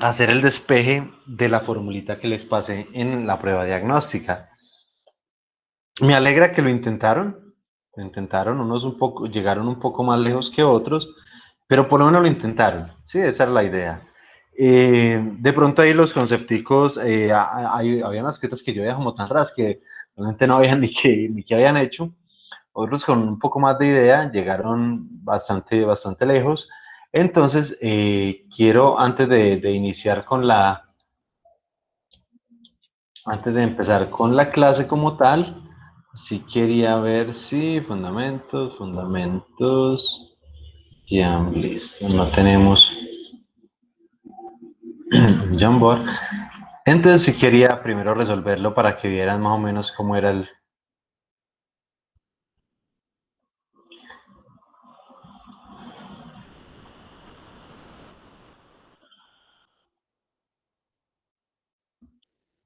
hacer el despeje de la formulita que les pasé en la prueba diagnóstica. Me alegra que lo intentaron, unos un poco, llegaron un poco más lejos que otros, pero por lo menos lo intentaron, sí, esa era la idea. De pronto ahí los concepticos, había unas cosas que yo veía como tan raras que realmente no habían ni qué habían hecho, otros con un poco más de idea llegaron bastante lejos. Entonces, quiero, antes de empezar con la clase como tal, sí quería ver si fundamentos, listo, no tenemos Jamboard. Entonces sí quería primero resolverlo para que vieran más o menos cómo era el...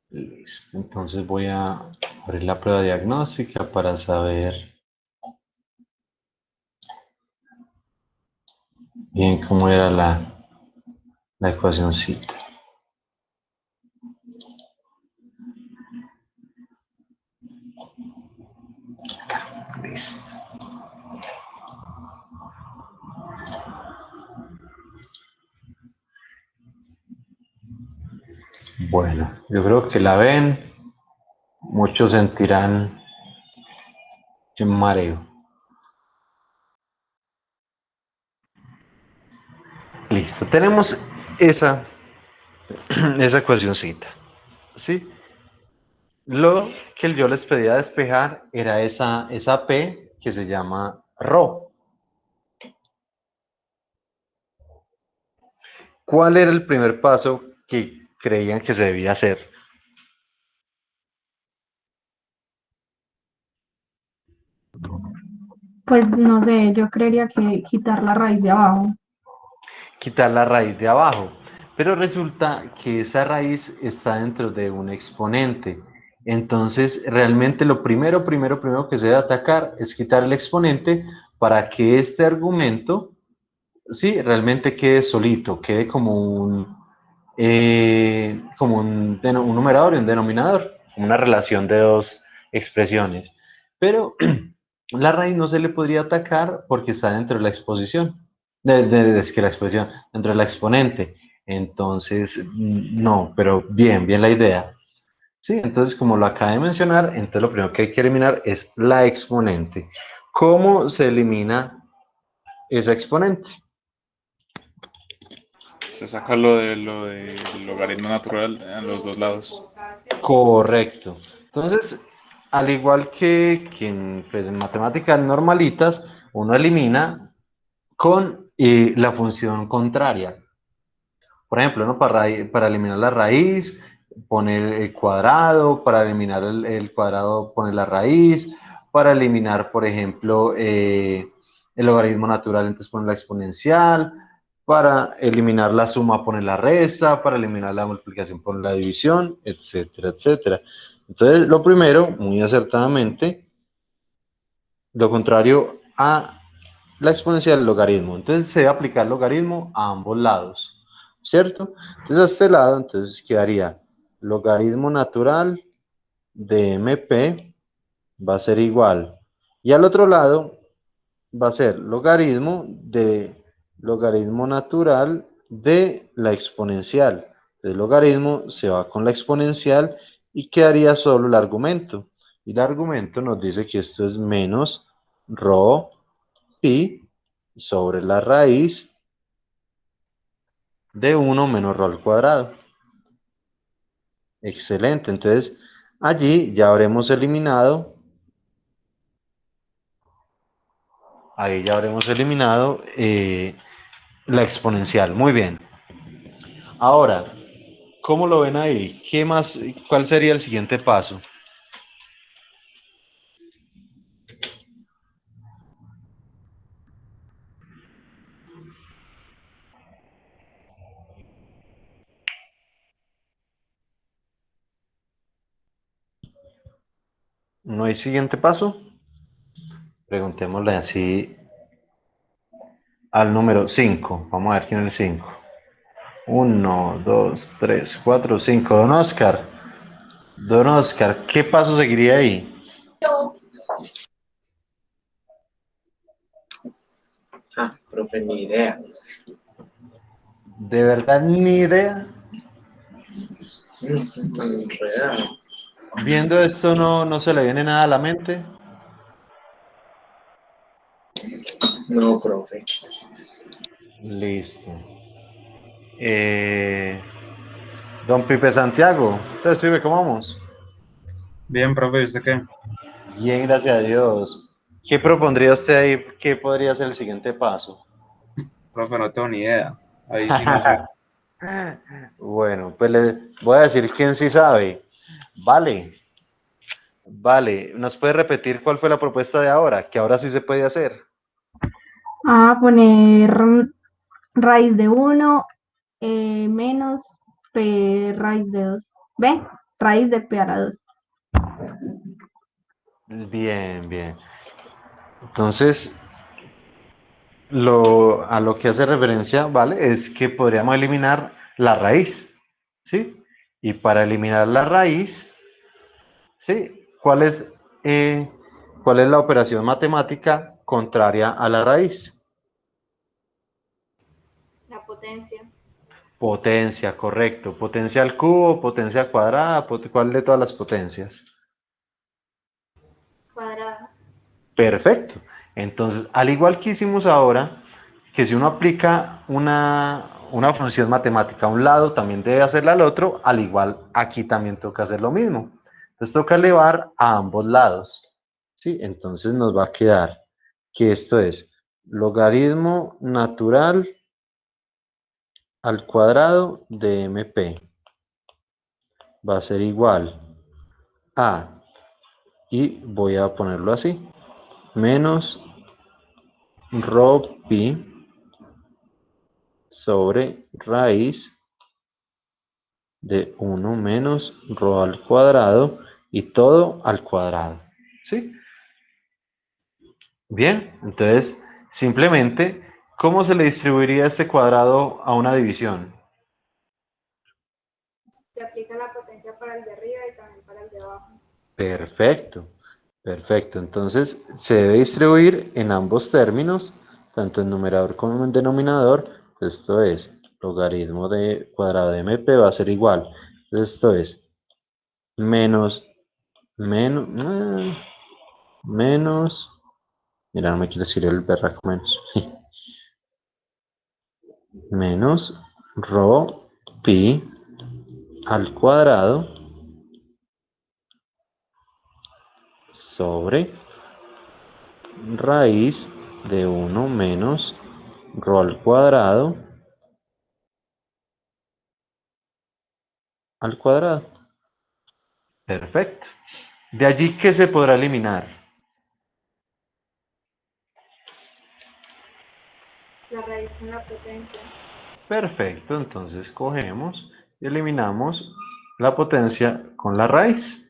Listo, entonces voy a abrir la prueba diagnóstica para saber bien cómo era la ecuacióncita. Listo. Bueno, yo creo que la ven, muchos sentirán un mareo. Listo, tenemos esa, esa ecuacióncita, ¿sí? Lo que yo les pedía despejar era esa P que se llama Rho. ¿Cuál era el primer paso que creían que se debía hacer? Pues no sé, yo creería que quitar la raíz de abajo. Quitar la raíz de abajo. Pero resulta que esa raíz está dentro de un exponente. Entonces, realmente lo primero que se debe atacar es quitar el exponente para que este argumento, sí, realmente quede solito, quede como un numerador y un denominador, como una relación de dos expresiones. Pero la raíz no se le podría atacar porque está dentro de la exposición, es que la expresión, dentro de la exponente. Entonces, no, pero bien la idea. Sí, entonces como lo acabé de mencionar, entonces lo primero que hay que eliminar es la exponente. ¿Cómo se elimina esa exponente? Se saca lo del logaritmo natural en los dos lados. Correcto. Entonces, al igual que en matemáticas normalitas, uno elimina con la función contraria. Por ejemplo, ¿no? Para eliminar la raíz, poner el cuadrado, para eliminar el cuadrado, poner la raíz, para eliminar, por ejemplo, el logaritmo natural, entonces poner la exponencial, para eliminar la suma, poner la resta, para eliminar la multiplicación, poner la división, etcétera, etcétera. Entonces, lo primero, muy acertadamente, lo contrario a la exponencial del logaritmo. Entonces se debe aplicar logaritmo a ambos lados, ¿cierto? Entonces a este lado, entonces quedaría logaritmo natural de MP va a ser igual. Y al otro lado va a ser logaritmo natural de la exponencial. El logaritmo se va con la exponencial y quedaría solo el argumento. Y el argumento nos dice que esto es menos rho pi sobre la raíz de 1 menos rho al cuadrado. Excelente, entonces allí ya habremos eliminado, ahí ya habremos eliminado la exponencial. Muy bien. Ahora, ¿cómo lo ven ahí? ¿Qué más? ¿Cuál sería el siguiente paso? ¿No hay siguiente paso? Preguntémosle así al número 5. Vamos a ver quién es el 5. Uno, dos, tres, cuatro, cinco. Don Oscar, ¿qué paso seguiría ahí? Profe, ni idea. De verdad, ni idea. Tan enredado. Viendo esto, no se le viene nada a la mente. No, profe. Listo. Don Pipe Santiago, entonces, Pipe, ¿cómo vamos? Bien, profe, ¿y usted qué? Bien, gracias a Dios. ¿Qué propondría usted ahí? ¿Qué podría ser el siguiente paso? Profe, no tengo ni idea. Ahí sí no sé. Bueno, pues le voy a decir quién sí sabe. Vale, vale. ¿Nos puede repetir cuál fue la propuesta de ahora? Que ahora sí se puede hacer. Poner raíz de uno menos p raíz de 2. ¿Ve? Raíz de p a la 2. Bien, bien. Entonces, a lo que hace referencia, ¿vale? Es que podríamos eliminar la raíz, ¿sí? Y para eliminar la raíz, ¿sí? Eh, ¿cuál es la operación matemática contraria a la raíz? La potencia Potencia, correcto. Potencia al cubo, potencia cuadrada, ¿cuál de todas las potencias? cuadrada. Perfecto. Entonces, al igual que hicimos ahora, que si uno aplica una función matemática a un lado, también debe hacerla al otro, al igual aquí también toca hacer lo mismo. Entonces toca elevar a ambos lados. ¿Sí? Entonces nos va a quedar que esto es logaritmo natural al cuadrado de MP. Va a ser igual a, y voy a ponerlo así, menos rho pi sobre raíz de 1 menos rho al cuadrado y todo al cuadrado. ¿Sí? Bien, entonces simplemente, ¿cómo se le distribuiría este cuadrado a una división? Se aplica la potencia para el de arriba y también para el de abajo. Perfecto, perfecto. Entonces se debe distribuir en ambos términos, tanto en numerador como en denominador. Esto es, logaritmo de cuadrado de MP va a ser igual. Esto es menos, menos, mira, no me quiere decir el berraco menos, menos rho pi al cuadrado sobre raíz de 1 menos rho al cuadrado al cuadrado. Perfecto. De allí, ¿qué se podrá eliminar? La raíz con la potencia. Perfecto, entonces cogemos y eliminamos la potencia con la raíz.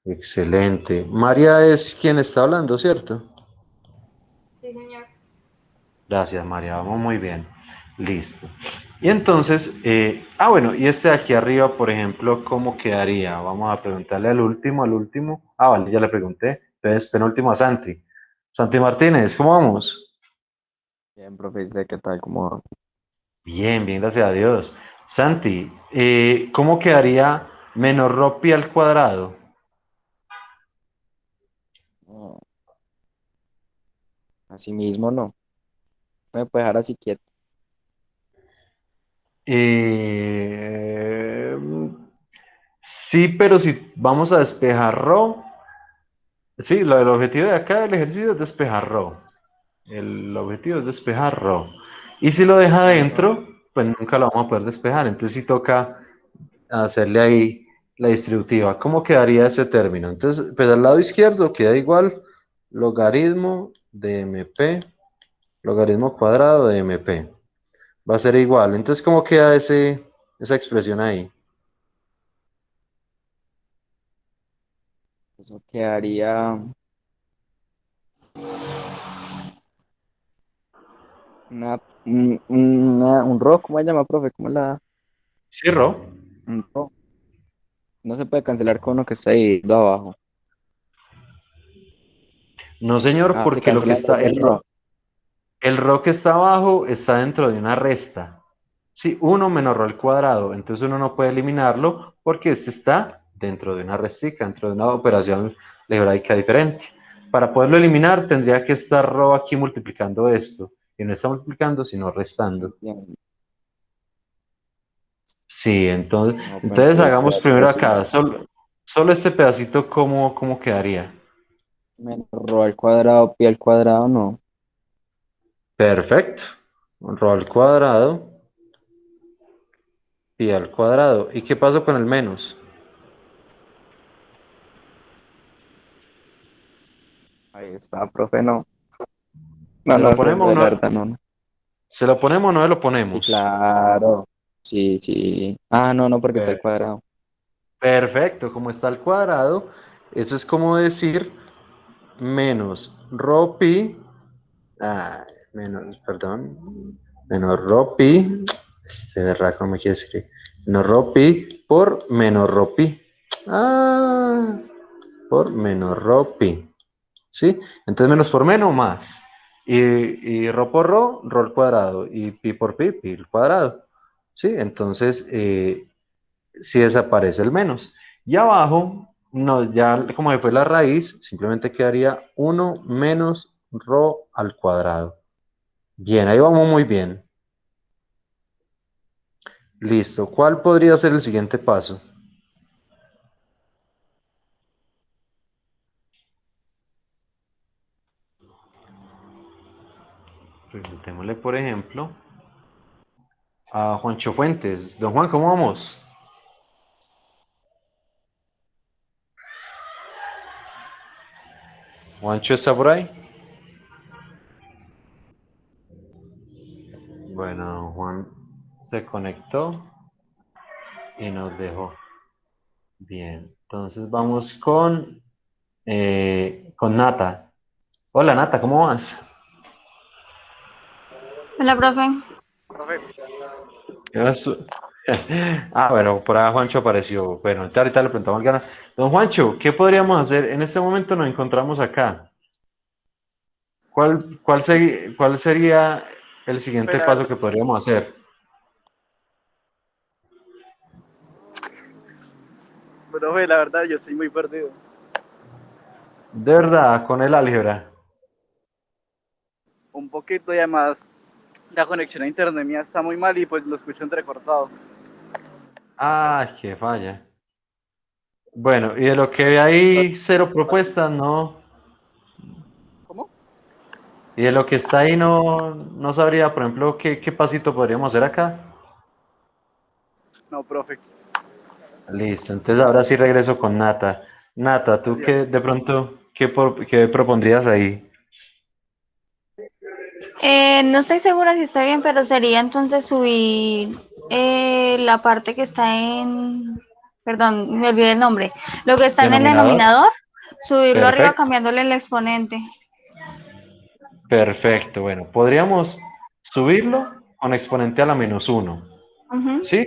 Excelente. María es quien está hablando, ¿cierto? Sí, señor. Gracias, María. Vamos muy bien. Listo. Y entonces, bueno, y este de aquí arriba, por ejemplo, ¿cómo quedaría? Vamos a preguntarle al último. Vale, ya le pregunté. Entonces, penúltimo a Santi. Santi Martínez, ¿cómo vamos? Bien, profe, ¿usted qué tal? ¿Cómo va? Bien, bien, gracias a Dios. Santi, ¿cómo quedaría menos rho pi al cuadrado? No, así mismo no. Me puede dejar así quieto. Eh, sí, pero si vamos a despejar rho, sí, el objetivo de acá del ejercicio es despejar rho. El objetivo es despejar rho. Y si lo deja adentro, pues nunca lo vamos a poder despejar. Entonces sí toca hacerle ahí la distributiva. ¿Cómo quedaría ese término? Entonces, pues al lado izquierdo queda igual logaritmo de MP, logaritmo cuadrado de MP. Va a ser igual. Entonces, ¿cómo queda esa expresión ahí? Eso quedaría Un rock, ¿cómo se llama, profe? ¿Cómo la? Sí, Ro. Un rock. No se puede cancelar con uno que está ahí abajo. No, señor, Ah, se porque lo que cancela está, el rock. el ro que está abajo está dentro de una resta. Sí, uno menos ro al cuadrado. Entonces uno no puede eliminarlo porque este está dentro de una restica, dentro de una operación algebraica diferente. Para poderlo eliminar tendría que estar ro aquí multiplicando esto. Y no está multiplicando, sino restando. Entiendo. Sí, entonces, No, pues entonces entonces hagamos queda primero acá. imposible. Solo este pedacito, ¿cómo quedaría? Menos ro al cuadrado, pi al cuadrado, no. Perfecto. Ro al cuadrado, pi al cuadrado. ¿Y qué pasó con el menos? Ahí está, profe, no. No, ¿Se lo no sé, ponemos o la no? verdad, no, no. ¿Se lo ponemos o no lo Sí, ponemos? claro. Sí, sí. Ah, no, no, porque está al Per- cuadrado. Perfecto, como está al cuadrado, eso es como decir menos rho pi, menos rho pi, este berraco no me quiere escribir, menos rho pi por menos rho pi, ah, por menos rho pi, ¿sí? Entonces menos por menos más, y rho por rho al cuadrado, y pi por pi al cuadrado, ¿sí? Entonces, si desaparece el menos. Y abajo, no, ya como fue la raíz, simplemente quedaría 1 menos rho al cuadrado. Bien, ahí vamos muy bien. Listo. ¿Cuál podría ser el siguiente paso? Preguntémosle, por ejemplo, a Juancho Fuentes. Don Juan, ¿cómo vamos? ¿Juancho está por ahí? Bueno, don Juan se conectó y nos dejó. Bien, entonces vamos con Nata. Hola Nata, ¿cómo vas? Hola, profe. Eso. Bueno, por ahí Juancho apareció. Bueno, ahorita le preguntamos al gana. Don Juancho, ¿qué podríamos hacer? En este momento nos encontramos acá. ¿Cuál sería el Pues siguiente la paso verdad, que podríamos hacer? profe, la verdad, yo estoy muy perdido. De verdad, con el álgebra. Un poquito y además la conexión a internet mía está muy mal y pues lo escucho entrecortado. Ah, qué falla. Bueno, y de lo que ve ahí, cero propuestas, ¿no? ¿Cómo? Y de lo que está ahí, no sabría, por ejemplo, qué pasito podríamos hacer acá. No, profe. Listo, entonces ahora sí regreso con Nata. Nata, ¿tú Gracias. qué de pronto, qué propondrías ahí? No estoy segura si está bien, pero sería entonces subir la parte que está en, perdón, me olvidé el nombre, lo que está en el ¿Denominador? denominador, subirlo arriba Perfecto, cambiándole el exponente. perfecto. Bueno, podríamos subirlo con exponente a la -1, Ujú. ¿sí?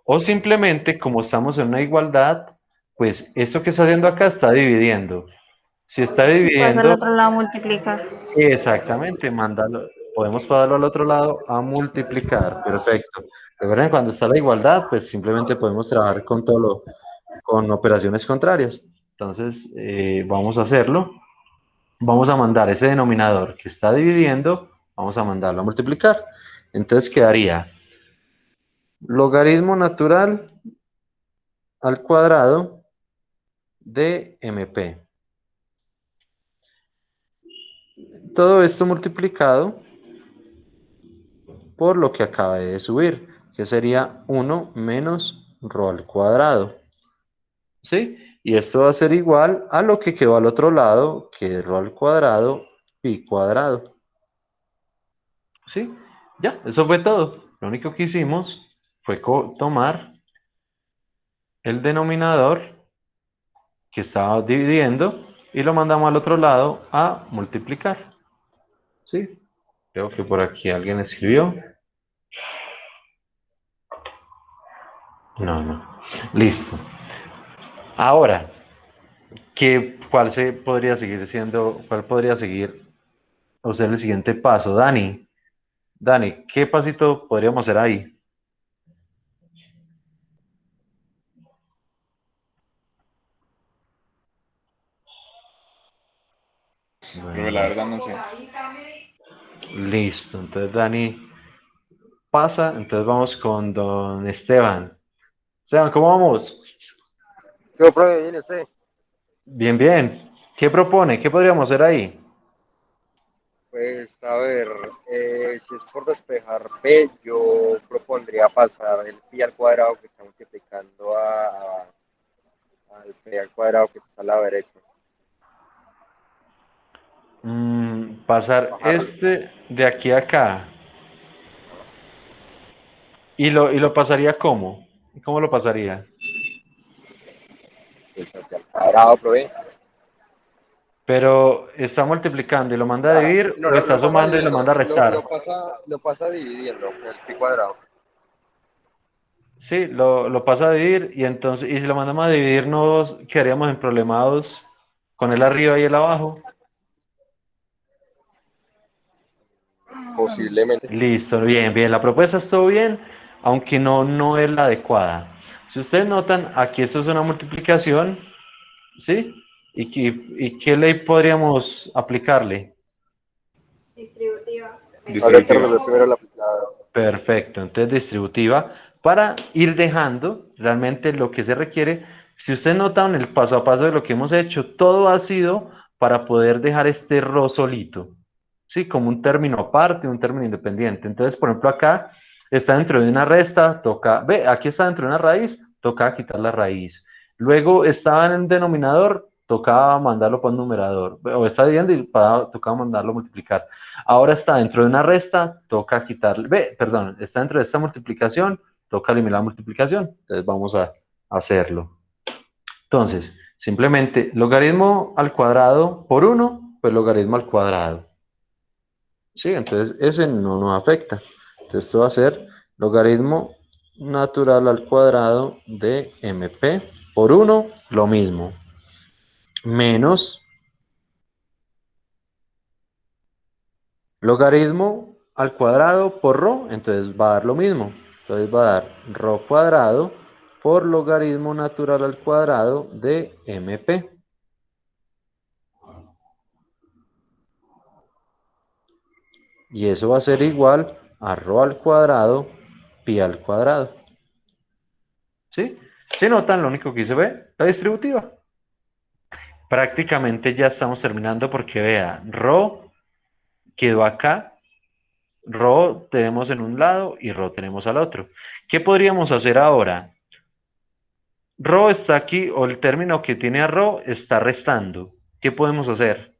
O simplemente, como estamos en una igualdad, pues esto que está haciendo acá está dividiendo. Si está Y pues al dividiendo, otro lado multiplicar. exactamente, podemos pasarlo al otro lado a multiplicar. Perfecto. Recuerden, cuando está la igualdad, pues simplemente podemos trabajar con operaciones contrarias. Entonces, vamos a hacerlo. Vamos a mandar ese denominador que está dividiendo, vamos a mandarlo a multiplicar. Entonces quedaría logaritmo natural al cuadrado de MP. Todo esto multiplicado por lo que acaba de subir, que sería 1 menos ρ al cuadrado. ¿Sí? Y esto va a ser igual a lo que quedó al otro lado, que es ρ al cuadrado pi cuadrado. ¿Sí? Ya, eso fue todo. Lo único que hicimos fue tomar el denominador que estaba dividiendo y lo mandamos al otro lado a multiplicar. ¿Sí? Creo que por aquí alguien escribió. No, no. Listo. Ahora, cuál podría seguir o ser el siguiente paso? Dani, ¿qué pasito podríamos hacer ahí? Pero la Bueno, verdad no sé. listo. Entonces Dani pasa, entonces vamos con don Esteban. Esteban, ¿cómo vamos? Yo, profe, viene usted. Bien, bien. ¿Qué propone? ¿Qué podríamos hacer ahí? Pues, a ver, si es por despejar P, yo propondría pasar el pi al cuadrado que está multiplicando al P al cuadrado que está a la derecha. Pasar Bajarlo. este de aquí a acá. ¿Y lo pasaría cómo? ¿Cómo lo pasaría? Pues hacia el cuadrado, profe. Pero ¿está multiplicando y lo manda a Ah, dividir no, o está lo pasa sumando y lo dividiendo, manda a restar? lo pasa dividiendo el pi cuadrado. Sí, lo pasa a dividir y entonces, y si lo mandamos a dividir, nos quedaríamos en problemados con el arriba y el abajo. Posiblemente. Listo, bien, bien. La propuesta estuvo bien, aunque no es la adecuada. Si ustedes notan, aquí esto es una multiplicación, ¿sí? ¿Y qué ley podríamos aplicarle? Habría que Distributiva. resolver primero la aplicada. Perfecto, entonces distributiva para ir dejando realmente lo que se requiere. Si ustedes notan el paso a paso de lo que hemos hecho, todo ha sido para poder dejar este ro solito, ¿sí? Como un término aparte, un término independiente. Entonces, por ejemplo, acá está dentro de una resta, toca, ve, aquí está dentro de una raíz, toca quitar la raíz. Luego estaba en el denominador, tocaba mandarlo para un numerador, o está dividiendo y tocaba mandarlo a multiplicar. Ahora está dentro de una resta, toca quitarle, perdón, está dentro de esta multiplicación, toca eliminar la multiplicación. Entonces vamos a hacerlo. Entonces, simplemente logaritmo al cuadrado por 1, pues logaritmo al cuadrado. Sí, entonces ese no nos afecta. Entonces esto va a ser logaritmo natural al cuadrado de MP por 1, lo mismo, menos logaritmo al cuadrado por rho, entonces va a dar lo mismo. Entonces va a dar rho cuadrado por logaritmo natural al cuadrado de MP. Y eso va a ser igual a rho al cuadrado, pi al cuadrado. ¿Sí? ¿Se notan? Lo único que hice ve la distributiva. Prácticamente ya estamos terminando porque vea, rho quedó acá, rho tenemos en un lado y rho tenemos al otro. ¿Qué podríamos hacer ahora? Rho está aquí, o el término que tiene a rho está restando. ¿Qué podemos hacer?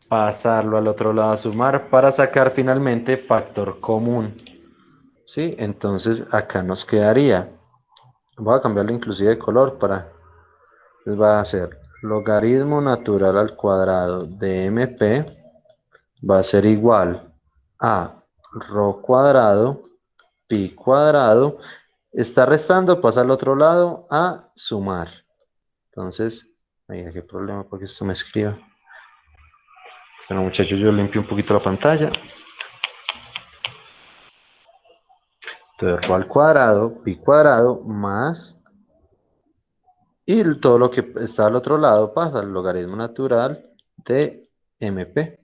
Pasarlo al otro lado a sumar para sacar finalmente factor común. ¿Sí? Entonces acá nos quedaría. Voy a cambiarle inclusive de color para... Entonces va a ser logaritmo natural al cuadrado de MP va a ser igual a rho cuadrado, pi cuadrado. Está restando, pasa al otro lado a sumar. Entonces, ay, qué problema porque esto me escriba. Bueno, muchachos, yo limpio un poquito la pantalla. Entonces, rho al cuadrado, pi cuadrado, más, y todo lo que está al otro lado pasa al logaritmo natural de MP.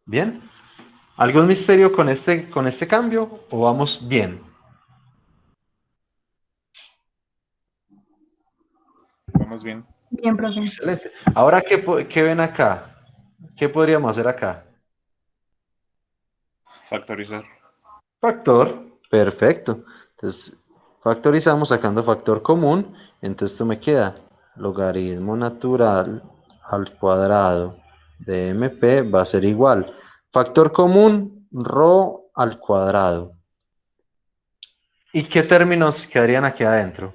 ¿Bien? ¿Algún misterio con este cambio o vamos bien? Vamos bien. Bien, profe. Excelente. Ahora, ¿qué ven acá? ¿Qué podríamos hacer acá? Factorizar. Factor, perfecto. Entonces, factorizamos sacando factor común. Entonces, esto me queda logaritmo natural al cuadrado de MP va a ser igual. Factor común, rho al cuadrado. ¿Y qué términos quedarían aquí adentro?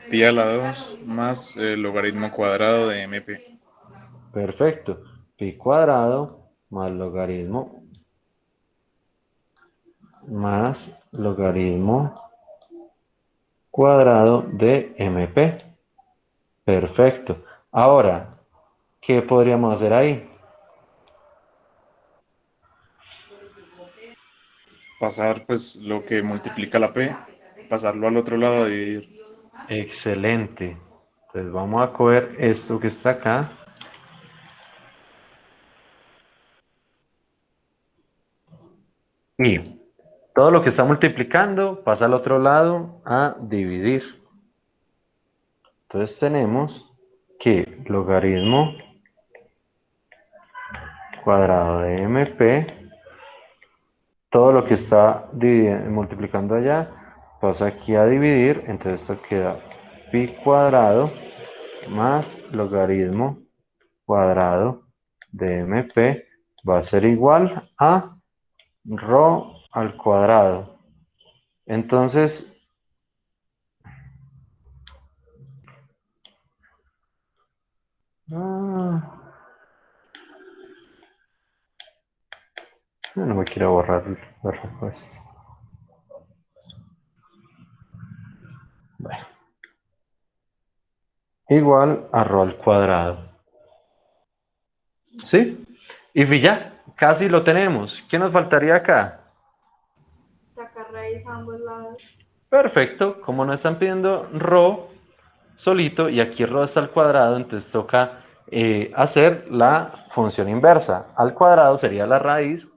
Pi a la 2 más el logaritmo cuadrado de MP. Perfecto. Pi cuadrado más logaritmo cuadrado de MP. Perfecto. Ahora, ¿qué podríamos hacer ahí? Pasar pues lo que multiplica la P, pasarlo al otro lado y dividir. Excelente. Entonces vamos a coger esto que está acá. Y todo lo que está multiplicando pasa al otro lado a dividir. Entonces tenemos que logaritmo cuadrado de MP, todo lo que está multiplicando allá pasa aquí a dividir, entonces esto queda pi cuadrado más logaritmo cuadrado de MP va a ser igual a rho al cuadrado. Entonces, ah, no me quiero borrar la respuesta. Bueno, igual a rho al cuadrado. ¿Sí? Y ya, casi lo tenemos. ¿Qué nos faltaría acá? Sacar raíz a ambos lados. Perfecto, como nos están pidiendo rho solito y aquí rho está al cuadrado, entonces toca hacer la función inversa. Al cuadrado sería la raíz,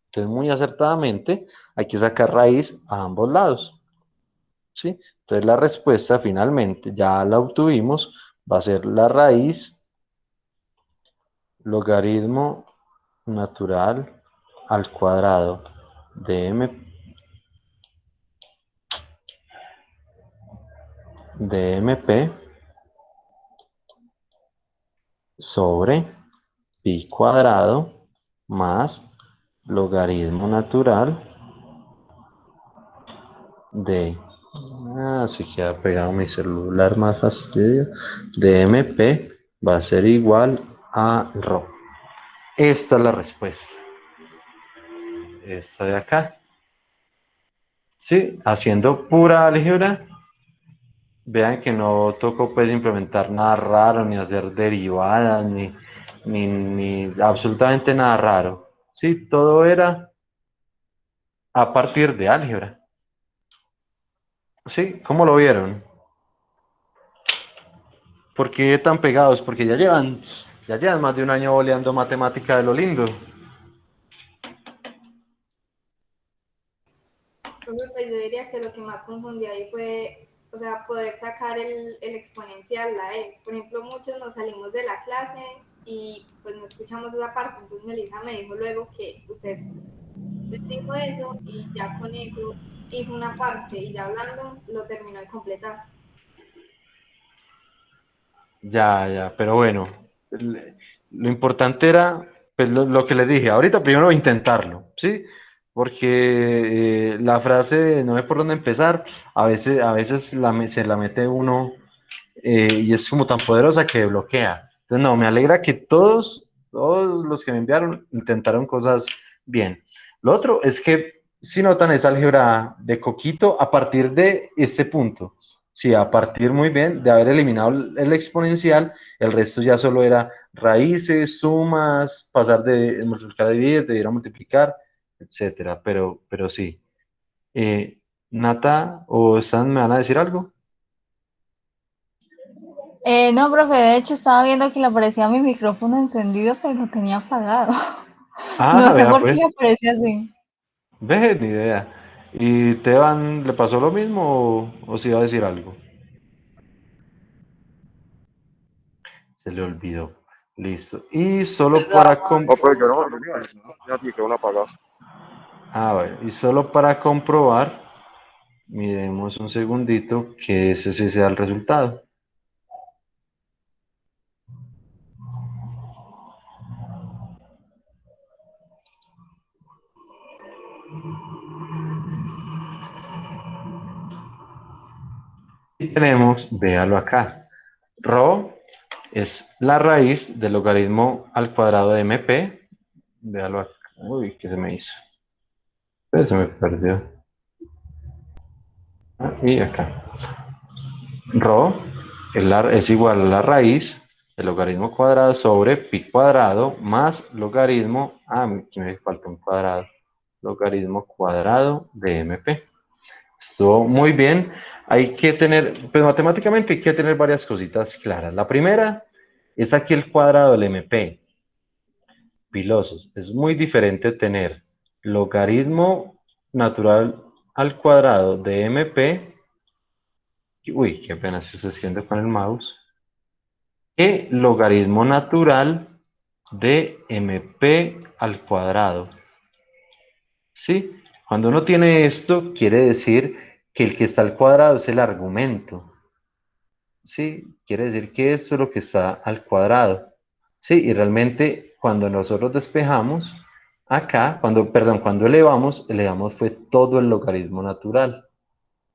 entonces muy acertadamente hay que sacar raíz a ambos lados. ¿Sí? Entonces la respuesta finalmente, ya la obtuvimos, va a ser la raíz logaritmo natural al cuadrado de MP sobre pi cuadrado más logaritmo natural de, si queda pegado mi celular más fastidio, de MP va a ser igual a rho. Esta es la respuesta. Esta de acá. Sí, haciendo pura álgebra, vean que no tocó pues implementar nada raro, ni hacer derivadas, ni absolutamente nada raro. Sí, todo era a partir de álgebra. Sí, ¿cómo lo vieron? ¿Por qué tan pegados? Porque ya llevan más de un año boleando matemática de lo lindo. Entonces, pues yo diría que lo que más confundió ahí fue, o sea, poder sacar el exponencial, la E. Por ejemplo, muchos nos salimos de la clase y pues no escuchamos esa parte. Entonces Melissa me dijo luego que usted pues, dijo eso y ya con eso hizo una parte y ya hablando lo terminó de completar. Ya, pero bueno, lo importante era, pues lo que les dije, ahorita primero intentarlo, ¿sí? Porque la frase de no sé por dónde empezar, a veces se la mete uno y es como tan poderosa que bloquea. Entonces, no, me alegra que todos los que me enviaron intentaron cosas bien. Lo otro es que si notan esa álgebra de Coquito a partir de este punto. Sí, a partir muy bien de haber eliminado el exponencial, el resto ya solo era raíces, sumas, pasar de multiplicar a dividir, de ir a multiplicar, etcétera. Pero sí. Nata o Stan, ¿me van a decir algo? No, profe, de hecho estaba viendo que le aparecía mi micrófono encendido, pero lo tenía apagado. No Ah, sé vea por qué pues. le aparece así. Ve, ni idea. ¿Y Teban le pasó lo mismo o se iba a decir algo? Se le olvidó. Listo. Y solo para Oh, pero yo no, yo sí que uno apagado. bueno, y solo para comprobar, miremos un segundito que ese sí sea el resultado. Y tenemos, véalo acá, Rho es la raíz del logaritmo al cuadrado de MP. Véalo acá. Uy, ¿qué se me hizo? Se me perdió. Y acá. Rho es igual a la raíz del logaritmo cuadrado sobre pi cuadrado más logaritmo, aquí me falta un cuadrado, logaritmo cuadrado de MP. Estuvo muy bien. Hay que tener, pues matemáticamente hay que tener varias cositas claras. La primera es aquí el cuadrado del MP. Pilosos. Es muy diferente tener logaritmo natural al cuadrado de MP. Uy, qué pena se está haciendo con el mouse. Que logaritmo natural de MP al cuadrado. ¿Sí? Cuando uno tiene esto, quiere decir que el que está al cuadrado es el argumento. ¿Sí? Quiere decir que esto es lo que está al cuadrado. Sí, y realmente cuando nosotros despejamos, acá, cuando elevamos fue todo el logaritmo natural,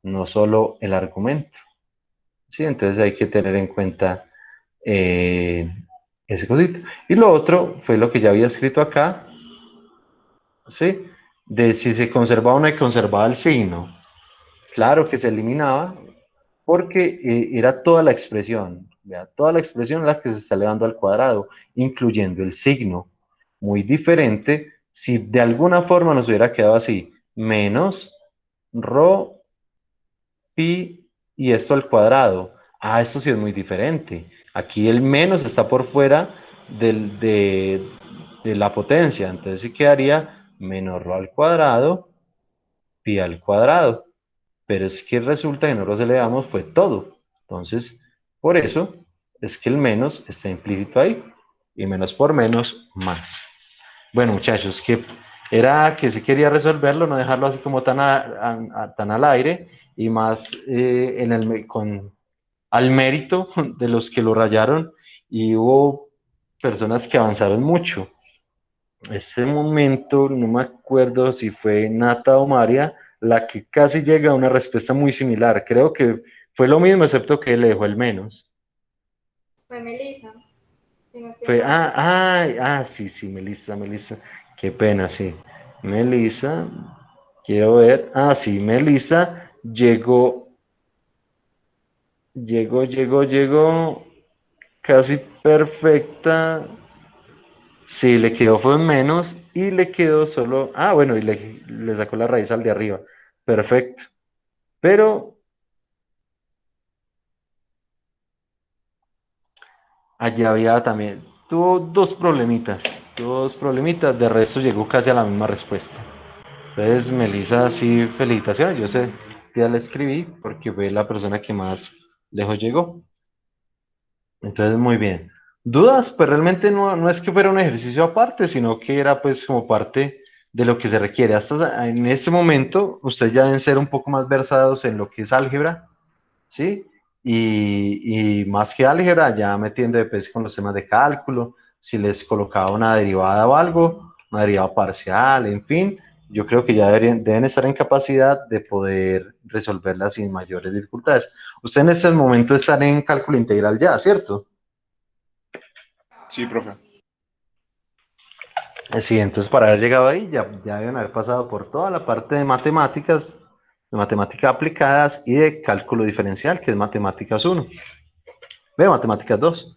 no solo el argumento. ¿Sí? Entonces hay que tener en cuenta ese cosito. Y lo otro fue lo que ya había escrito acá, ¿sí? De si se conservaba o no se conservaba el signo. Claro que se eliminaba porque era toda la expresión, ¿vea? Toda la expresión la que se está elevando al cuadrado, incluyendo el signo. Muy diferente si de alguna forma nos hubiera quedado así, menos rho pi y esto al cuadrado. Esto sí es muy diferente. Aquí el menos está por fuera de la potencia, entonces sí quedaría menos rho al cuadrado, pi al cuadrado. Pero es que resulta que nosotros elevamos fue todo. Entonces, por eso es que el menos está implícito ahí. Y menos por menos, más. Bueno, muchachos, que era que si quería resolverlo, no dejarlo así como tan, tan al aire y más al mérito de los que lo rayaron y hubo personas que avanzaron mucho. Ese momento, no me acuerdo si fue Nata o María, la que casi llega a una respuesta muy similar. Creo que fue lo mismo, excepto que le dejó el menos. Fue Melissa, si no estoy Fue, mal. sí, Melissa. Qué pena, sí. Melissa, quiero ver. Sí, Melissa llegó casi perfecta. Sí, le quedó fue un menos y le quedó solo. Bueno, y le sacó la raíz al de arriba. Perfecto. Pero allí había también. Tuvo dos problemitas. De resto llegó casi a la misma respuesta. Entonces, Melissa, sí, felicitaciones. Yo sé, ya le escribí porque fue la persona que más lejos llegó. Entonces, muy bien. ¿Dudas? Pues realmente no es que fuera un ejercicio aparte, sino que era pues como parte de lo que se requiere. Hasta en este momento, ustedes ya deben ser un poco más versados en lo que es álgebra, ¿sí? Y más que álgebra, ya metiendo pues con los temas de cálculo, si les colocaba una derivada o algo, una derivada parcial, en fin, yo creo que ya deben estar en capacidad de poder resolverla sin mayores dificultades. Usted en este momento están en cálculo integral ya, ¿cierto? Sí, profe. Sí, entonces para haber llegado ahí ya deben haber pasado por toda la parte de matemáticas aplicadas y de cálculo diferencial, que es matemáticas 1, matemáticas 2.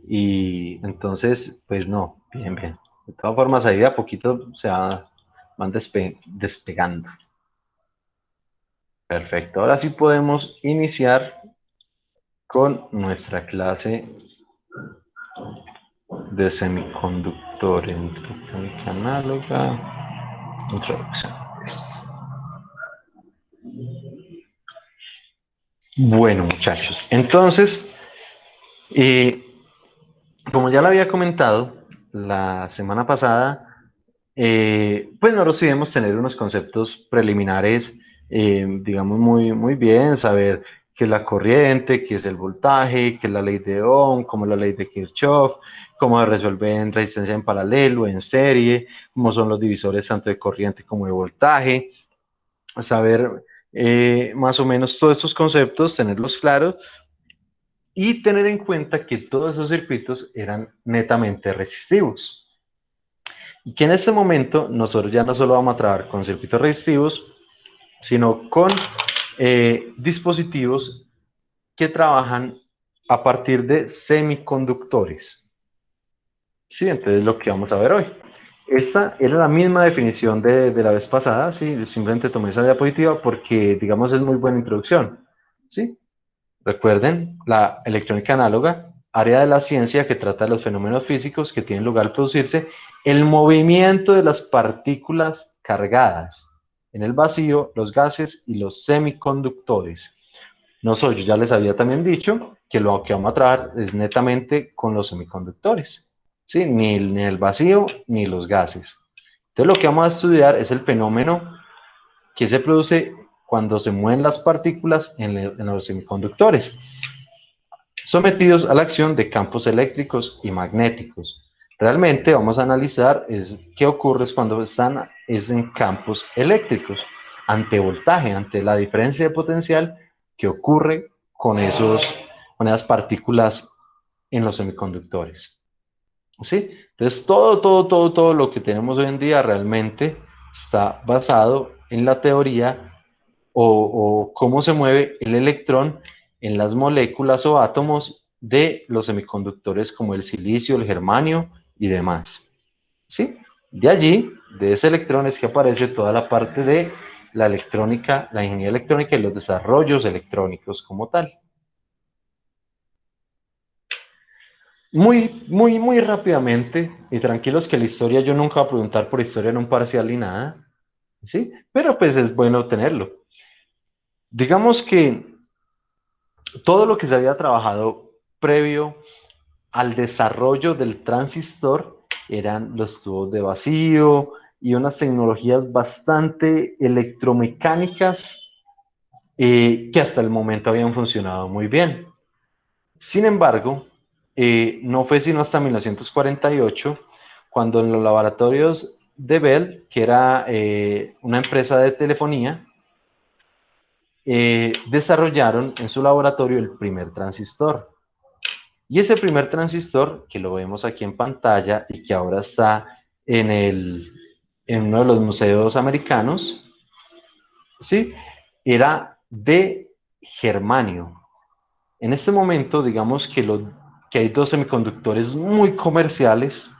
Y entonces, pues no, bien. De todas formas, ahí de a poquito van despegando. Perfecto, ahora sí podemos iniciar con nuestra clase de semiconductores, electrónica análoga, introducción. Bueno, muchachos, entonces, como ya lo había comentado la semana pasada, pues nosotros sí debemos tener unos conceptos preliminares, digamos, muy bien, saber qué es la corriente, qué es el voltaje, qué es la ley de Ohm, cómo es la ley de Kirchhoff, cómo se resuelven resistencia en paralelo, en serie, cómo son los divisores tanto de corriente como de voltaje, saber más o menos todos estos conceptos, tenerlos claros y tener en cuenta que todos esos circuitos eran netamente resistivos. Y que en este momento nosotros ya no solo vamos a trabajar con circuitos resistivos, sino con dispositivos que trabajan a partir de semiconductores. Sí, entonces lo que vamos a ver hoy. Esta era la misma definición de la vez pasada, sí, simplemente tomé esa diapositiva porque, digamos, es muy buena introducción, ¿sí? Recuerden, la electrónica análoga, área de la ciencia que trata de los fenómenos físicos que tienen lugar al producirse el movimiento de las partículas cargadas en el vacío, los gases y los semiconductores. Nosotros ya les había también dicho que lo que vamos a trabajar es netamente con los semiconductores, ¿sí? Ni el vacío ni los gases. Entonces lo que vamos a estudiar es el fenómeno que se produce cuando se mueven las partículas en los semiconductores, sometidos a la acción de campos eléctricos y magnéticos. Realmente vamos a analizar qué ocurre cuando están en campos eléctricos, ante voltaje, ante la diferencia de potencial que ocurre con esas partículas en los semiconductores. ¿Sí? Entonces, todo lo que tenemos hoy en día realmente está basado en la teoría o cómo se mueve el electrón en las moléculas o átomos de los semiconductores como el silicio, el germanio y demás. ¿Sí? De allí, de ese electrón es que aparece toda la parte de la electrónica, la ingeniería electrónica y los desarrollos electrónicos como tal. Muy rápidamente, y tranquilos que la historia, yo nunca voy a preguntar por historia en un parcial ni nada, ¿sí? Pero pues es bueno tenerlo. Digamos que todo lo que se había trabajado previo al desarrollo del transistor eran los tubos de vacío y unas tecnologías bastante electromecánicas que hasta el momento habían funcionado muy bien. Sin embargo, no fue sino hasta 1948 cuando en los laboratorios de Bell, que era una empresa de telefonía, desarrollaron en su laboratorio el primer transistor. Y ese primer transistor, que lo vemos aquí en pantalla y que ahora está en uno de los museos americanos, ¿sí? Era de germanio. En este momento, digamos que hay dos semiconductores muy comerciales,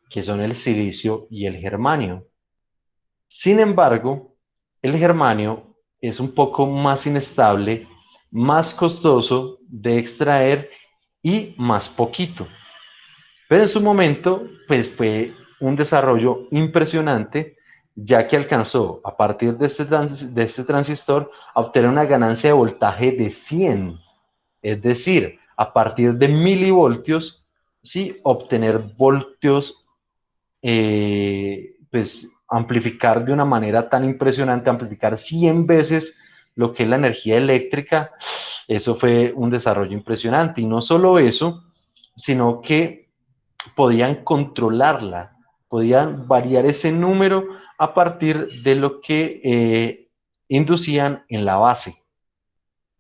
que son el silicio y el germanio. Sin embargo, el germanio es un poco más inestable, más costoso de extraer y más poquito. Pero en su momento, pues fue un desarrollo impresionante, ya que alcanzó a partir de este transistor a obtener una ganancia de voltaje de 100. Es decir, a partir de milivoltios, sí, obtener voltios, pues amplificar de una manera tan impresionante, amplificar 100 veces lo que es la energía eléctrica, eso fue un desarrollo impresionante. Y no solo eso, sino que podían controlarla, podían variar ese número a partir de lo que inducían en la base.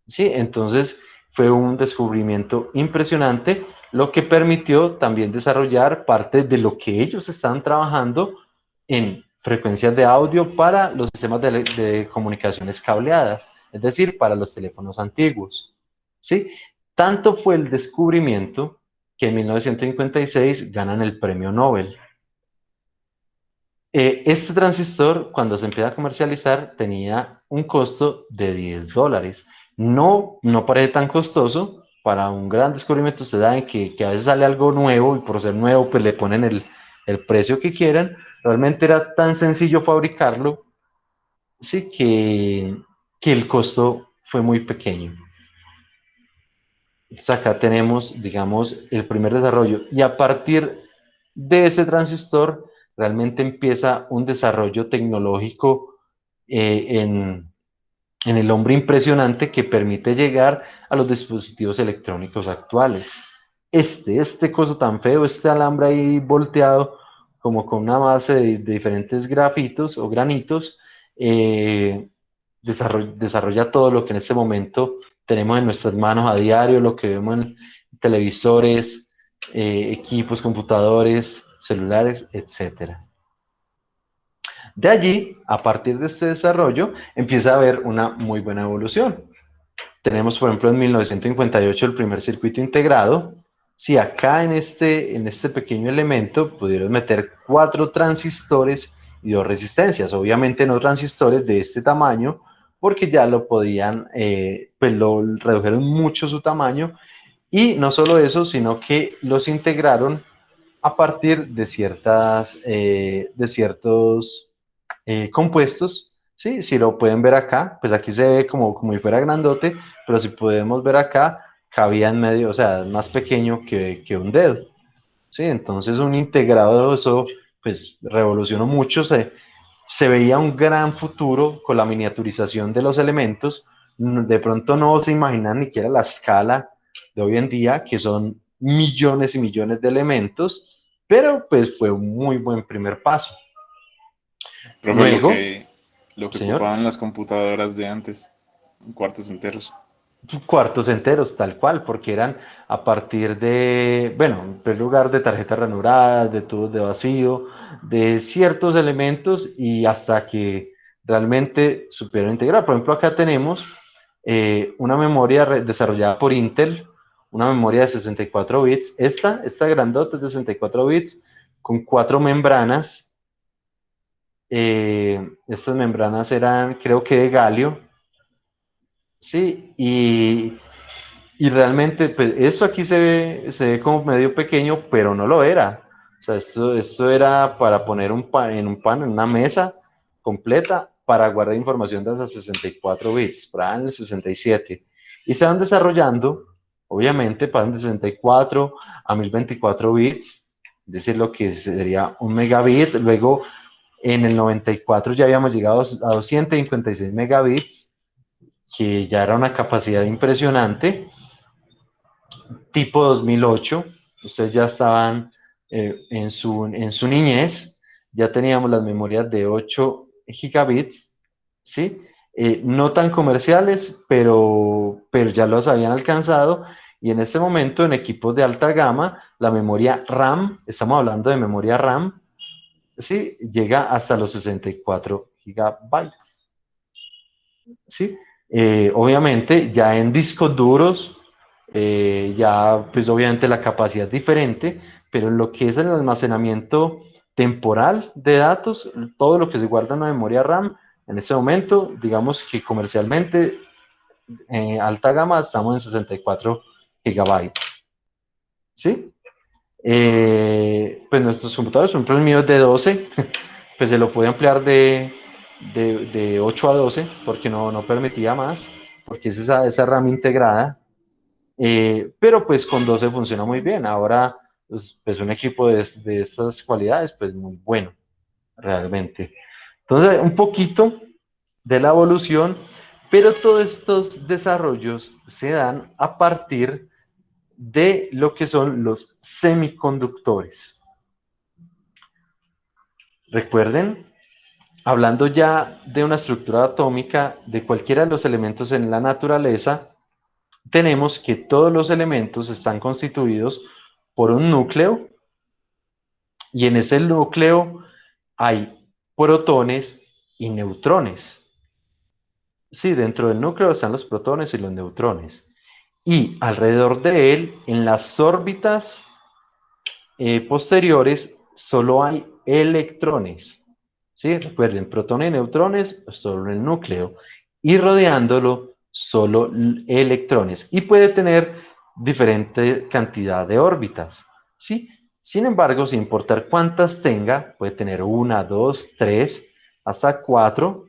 ¿Sí? Entonces fue un descubrimiento impresionante, lo que permitió también desarrollar parte de lo que ellos estaban trabajando en frecuencias de audio para los sistemas de comunicaciones cableadas, es decir, para los teléfonos antiguos. ¿Sí? Tanto fue el descubrimiento que en 1956 ganan el premio Nobel. Este transistor, cuando se empieza a comercializar, tenía un costo de $10. No parece tan costoso para un gran descubrimiento. Ustedes saben que a veces sale algo nuevo y por ser nuevo, pues le ponen el precio que quieran. Realmente era tan sencillo fabricarlo, sí, que el costo fue muy pequeño. Entonces acá tenemos, digamos, el primer desarrollo. Y a partir de ese transistor, realmente empieza un desarrollo tecnológico en el hombre impresionante que permite llegar a los dispositivos electrónicos actuales. este coso tan feo, este alambre ahí volteado, como con una base de diferentes grafitos o granitos, desarrolla todo lo que en este momento tenemos en nuestras manos a diario, lo que vemos en televisores, equipos, computadores, celulares, etcétera. De allí, a partir de este desarrollo, empieza a haber una muy buena evolución. Tenemos, por ejemplo, en 1958 el primer circuito integrado. Si acá en este pequeño elemento pudieron meter 4 transistores y 2 resistencias, obviamente no transistores de este tamaño, porque ya lo podían, pues lo redujeron mucho su tamaño, y no solo eso, sino que los integraron a partir de ciertos compuestos. ¿Sí? Si lo pueden ver acá, pues aquí se ve como si fuera grandote, pero si podemos ver acá, cabía en medio, o sea, más pequeño que un dedo. ¿Sí? Entonces un integrado, eso pues revolucionó mucho, se veía un gran futuro con la miniaturización de los elementos. De pronto no se imaginan ni siquiera la escala de hoy en día, que son millones y millones de elementos, pero pues fue un muy buen primer paso. Profe, Luego, lo que señor, ocupaban las computadoras de antes, cuartos enteros. cuartos enteros, tal cual, porque eran a partir de, bueno, en primer lugar de tarjetas ranuradas, de tubos de vacío, de ciertos elementos, y hasta que realmente supieron integrar. Por ejemplo, acá tenemos una memoria desarrollada por Intel, una memoria de 64 bits, esta grandota de 64 bits, con 4 membranas. Estas membranas eran, creo que de galio, sí, y realmente, pues, esto aquí se ve como medio pequeño, pero no lo era. O sea, esto era para poner en una mesa completa para guardar información de hasta 64 bits, para el 67. Y se van desarrollando, obviamente, pasan de 64 a 1024 bits, es decir, lo que sería un megabit. Luego, en el 94 ya habíamos llegado a 256 megabits, que ya era una capacidad impresionante. Tipo 2008, ustedes ya estaban en su niñez, ya teníamos las memorias de 8 gigabits, ¿sí? No tan comerciales, pero ya los habían alcanzado, y en este momento en equipos de alta gama, la memoria RAM, estamos hablando de memoria RAM, ¿sí? Llega hasta los 64 gigabytes, ¿sí? Obviamente ya en discos duros, ya pues obviamente la capacidad es diferente, pero en lo que es el almacenamiento temporal de datos, todo lo que se guarda en la memoria RAM, en este momento, digamos que comercialmente, alta gama, estamos en 64 gigabytes, ¿sí? Pues nuestros computadores, por ejemplo el mío es de 12, pues se lo puede ampliar de 8 a 12, porque no permitía más, porque es esa RAM integrada. Pero pues con 12 funciona muy bien. Ahora, pues un equipo de estas cualidades, pues muy bueno, realmente. Entonces, un poquito de la evolución, pero todos estos desarrollos se dan a partir de lo que son los semiconductores. Recuerden, hablando ya de una estructura atómica de cualquiera de los elementos en la naturaleza, tenemos que todos los elementos están constituidos por un núcleo, y en ese núcleo hay protones y neutrones. Sí, dentro del núcleo están los protones y los neutrones. Y alrededor de él, en las órbitas posteriores, solo hay electrones. ¿Sí? Recuerden, protones y neutrones solo en el núcleo. Y rodeándolo, solo electrones. Y puede tener diferente cantidad de órbitas. ¿Sí? Sin embargo, sin importar cuántas tenga, puede tener 1, 2, 3, hasta 4.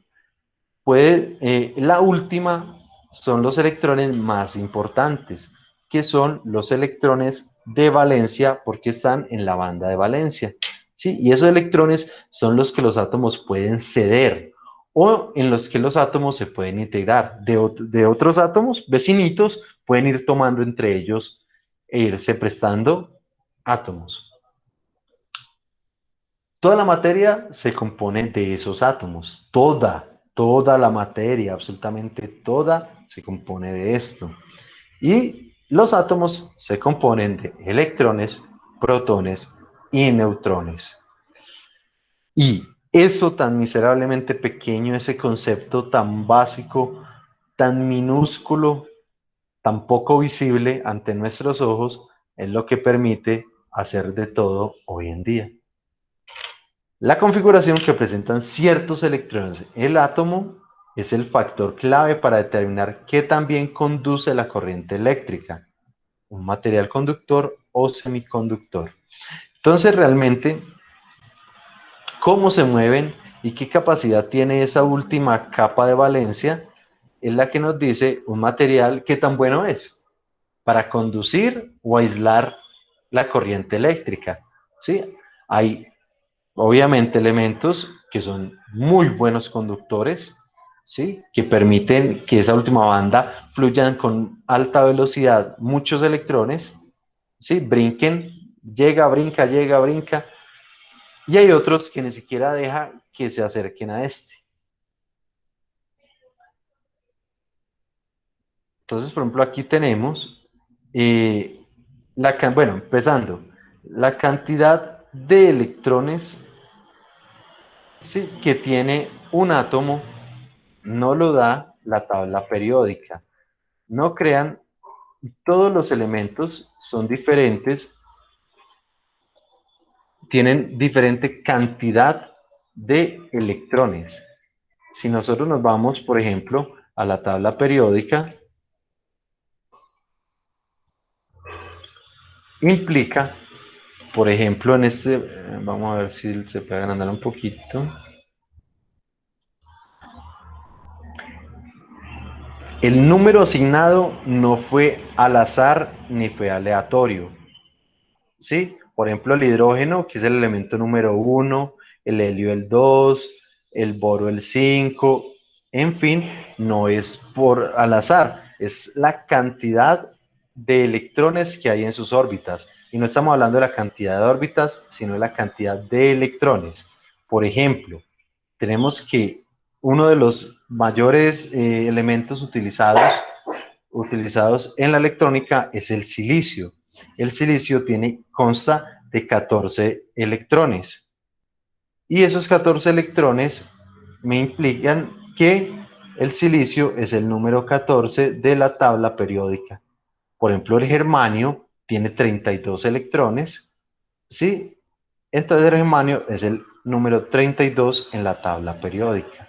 La última son los electrones más importantes, que son los electrones de valencia, porque están en la banda de valencia, ¿sí? Y esos electrones son los que los átomos pueden ceder, o en los que los átomos se pueden integrar. De otros átomos vecinitos pueden ir tomando entre ellos e irse prestando átomos. Toda la materia se compone de esos átomos, toda la materia, absolutamente toda, se compone de esto. Y los átomos se componen de electrones, protones y neutrones. Y eso tan miserablemente pequeño, ese concepto tan básico, tan minúsculo, tan poco visible ante nuestros ojos, es lo que permite hacer de todo hoy en día. La configuración que presentan ciertos electrones en el átomo es el factor clave para determinar qué tan bien conduce la corriente eléctrica, un material conductor o semiconductor. Entonces, realmente, cómo se mueven y qué capacidad tiene esa última capa de valencia es la que nos dice un material qué tan bueno es para conducir o aislar la corriente eléctrica. ¿Sí? Hay obviamente elementos que son muy buenos conductores, ¿sí? Que permiten que esa última banda fluyan con alta velocidad muchos electrones, ¿sí? Brinquen, llega, brinca, y hay otros que ni siquiera deja que se acerquen a este. Entonces, por ejemplo, aquí tenemos, bueno, empezando, la cantidad de electrones, ¿sí?, que tiene un átomo no lo da la tabla periódica. No crean, todos los elementos son diferentes, tienen diferente cantidad de electrones. Si nosotros nos vamos, por ejemplo, a la tabla periódica, implica, por ejemplo, en este, vamos a ver si se puede agrandar un poquito. El número asignado no fue al azar ni fue aleatorio. ¿Sí? Por ejemplo, el hidrógeno, que es el elemento número 1, el helio el 2, el boro el 5, en fin, no es por al azar, es la cantidad de electrones que hay en sus órbitas. Y no estamos hablando de la cantidad de órbitas, sino de la cantidad de electrones. Por ejemplo, tenemos que uno de los mayores elementos utilizados en la electrónica es el silicio. El silicio consta de 14 electrones. Y esos 14 electrones me implican que el silicio es el número 14 de la tabla periódica. Por ejemplo, el germanio tiene 32 electrones, ¿sí? Entonces el germanio es el número 32 en la tabla periódica.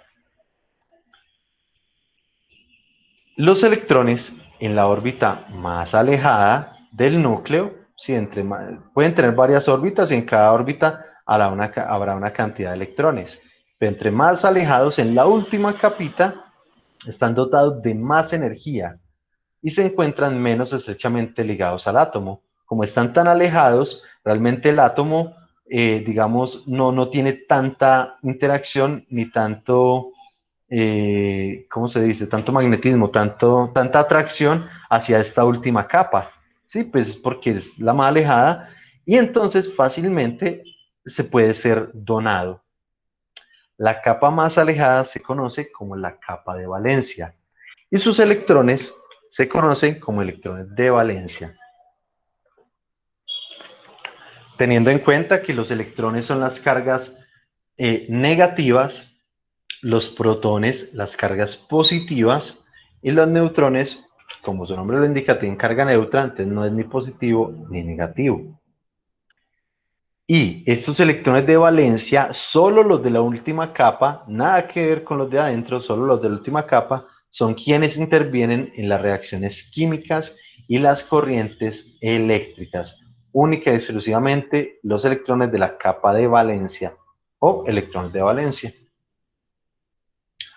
Los electrones en la órbita más alejada del núcleo, ¿sí?, pueden tener varias órbitas y en cada órbita habrá una cantidad de electrones. Pero entre más alejados en la última capita, están dotados de más energía y se encuentran menos estrechamente ligados al átomo. Como están tan alejados, realmente el átomo, digamos, no tiene tanta interacción ni tanto, ¿cómo se dice?, tanto magnetismo, tanta atracción hacia esta última capa, ¿sí? Pues porque es la más alejada y entonces fácilmente se puede ser donado. La capa más alejada se conoce como la capa de valencia y sus electrones se conocen como electrones de valencia. Teniendo en cuenta que los electrones son las cargas negativas, los protones, las cargas positivas, y los neutrones, como su nombre lo indica, tienen carga neutra, entonces no es ni positivo ni negativo. Y estos electrones de valencia, solo los de la última capa, nada que ver con los de adentro, solo los de la última capa, son quienes intervienen en las reacciones químicas y las corrientes eléctricas. Única y exclusivamente los electrones de la capa de valencia o electrones de valencia.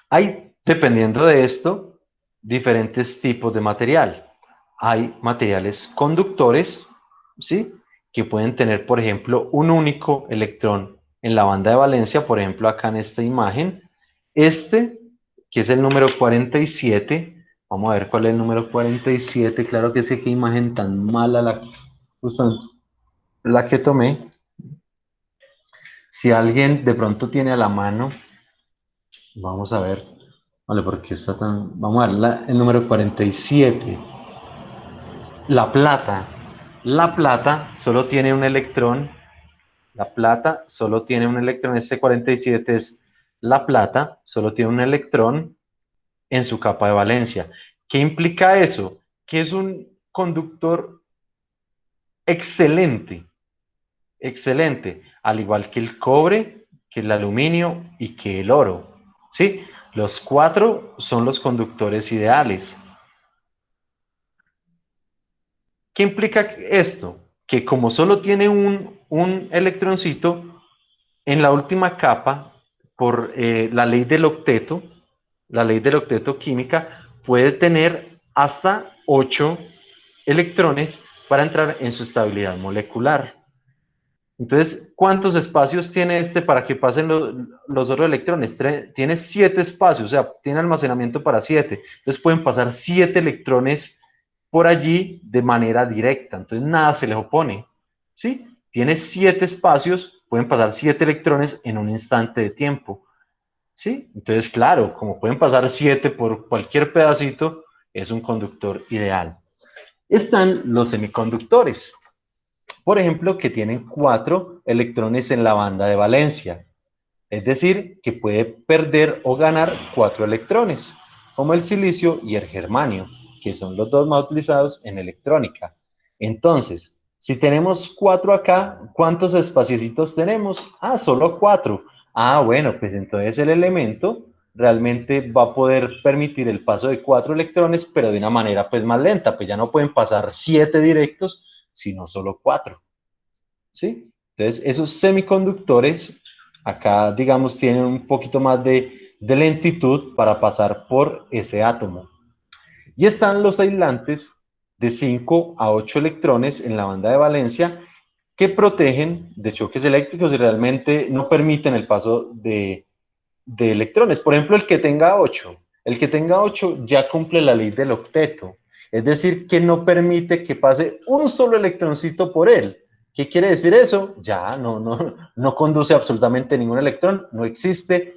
Hay, dependiendo de esto, diferentes tipos de material. Hay materiales conductores, ¿sí?, que pueden tener, por ejemplo, un único electrón en la banda de valencia, por ejemplo, acá en esta imagen. Este, que es el número 47, Vamos a ver cuál es el número 47. Claro que sé qué imagen tan mala la que tomé. Si alguien de pronto tiene a la mano, vamos a ver. Vale, porque está tan... Vamos a ver el número 47. La plata. La plata solo tiene un electrón. La plata solo tiene un electrón. Este 47 es la plata, solo tiene un electrón en su capa de valencia. ¿Qué implica eso? Que es un conductor excelente, excelente, al igual que el cobre, que el aluminio y que el oro. ¿Sí? Los cuatro son los conductores ideales. ¿Qué implica esto? Que como solo tiene un electroncito, en la última capa, por la ley del octeto química, puede tener hasta 8 electrones para entrar en su estabilidad molecular. Entonces, ¿cuántos espacios tiene este para que pasen los otros electrones? Tiene 7 espacios, o sea, tiene almacenamiento para 7. Entonces pueden pasar 7 electrones por allí de manera directa. Entonces nada se les opone. ¿Sí? Tiene 7 espacios, pueden pasar 7 electrones en un instante de tiempo. ¿Sí? Entonces, claro, como pueden pasar 7 por cualquier pedacito, es un conductor ideal. Están los semiconductores, por ejemplo, que tienen 4 electrones en la banda de valencia. Es decir, que puede perder o ganar 4 electrones, como el silicio y el germanio, que son los dos más utilizados en electrónica. Entonces, si tenemos 4 acá, ¿cuántos espaciecitos tenemos? Ah, solo 4. Ah, bueno, pues entonces el elemento realmente va a poder permitir el paso de 4 electrones, pero de una manera pues más lenta, pues ya no pueden pasar 7 directos, sino solo 4. ¿Sí? Entonces, esos semiconductores acá, digamos, tienen un poquito más de lentitud para pasar por ese átomo. Y están los aislantes de 5 a 8 electrones en la banda de valencia que protegen de choques eléctricos y realmente no permiten el paso de electrones. Por ejemplo, el que tenga 8. El que tenga 8 ya cumple la ley del octeto. Es decir, que no permite que pase un solo electroncito por él. ¿Qué quiere decir eso? Ya no conduce absolutamente ningún electrón, no existe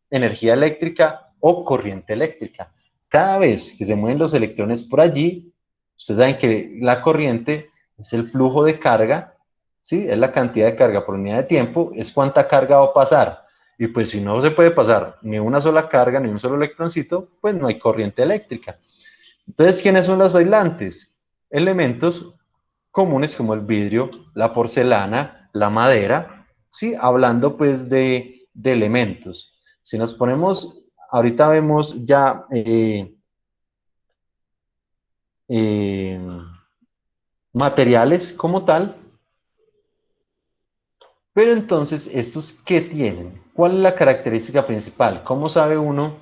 energía eléctrica o corriente eléctrica. Cada vez que se mueven los electrones por allí, ustedes saben que la corriente es el flujo de carga, ¿sí? Es la cantidad de carga por unidad de tiempo, es cuánta carga va a pasar. Y pues si no se puede pasar ni una sola carga, ni un solo electroncito, pues no hay corriente eléctrica. Entonces, ¿quiénes son los aislantes? Elementos comunes como el vidrio, la porcelana, la madera, ¿sí? Hablando pues de elementos. Si nos ponemos, ahorita vemos ya eh, materiales como tal, pero entonces, ¿estos qué tienen? ¿Cuál es la característica principal? ¿Cómo sabe uno,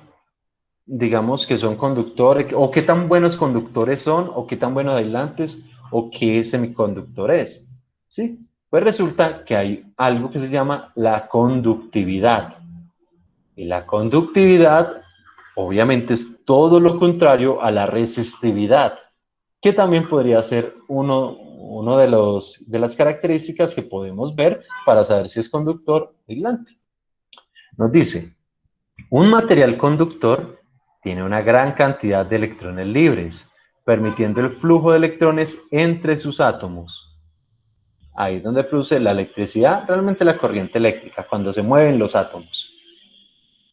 digamos, que son conductores, o qué tan buenos conductores son, o qué tan buenos aislantes, o qué semiconductor es? ¿Sí? Pues resulta que hay algo que se llama la conductividad. Y la conductividad, obviamente, es todo lo contrario a la resistividad, que también podría ser uno de las características que podemos ver para saber si es conductor o aislante. Nos dice, un material conductor tiene una gran cantidad de electrones libres, permitiendo el flujo de electrones entre sus átomos. Ahí es donde produce la electricidad, realmente la corriente eléctrica, cuando se mueven los átomos.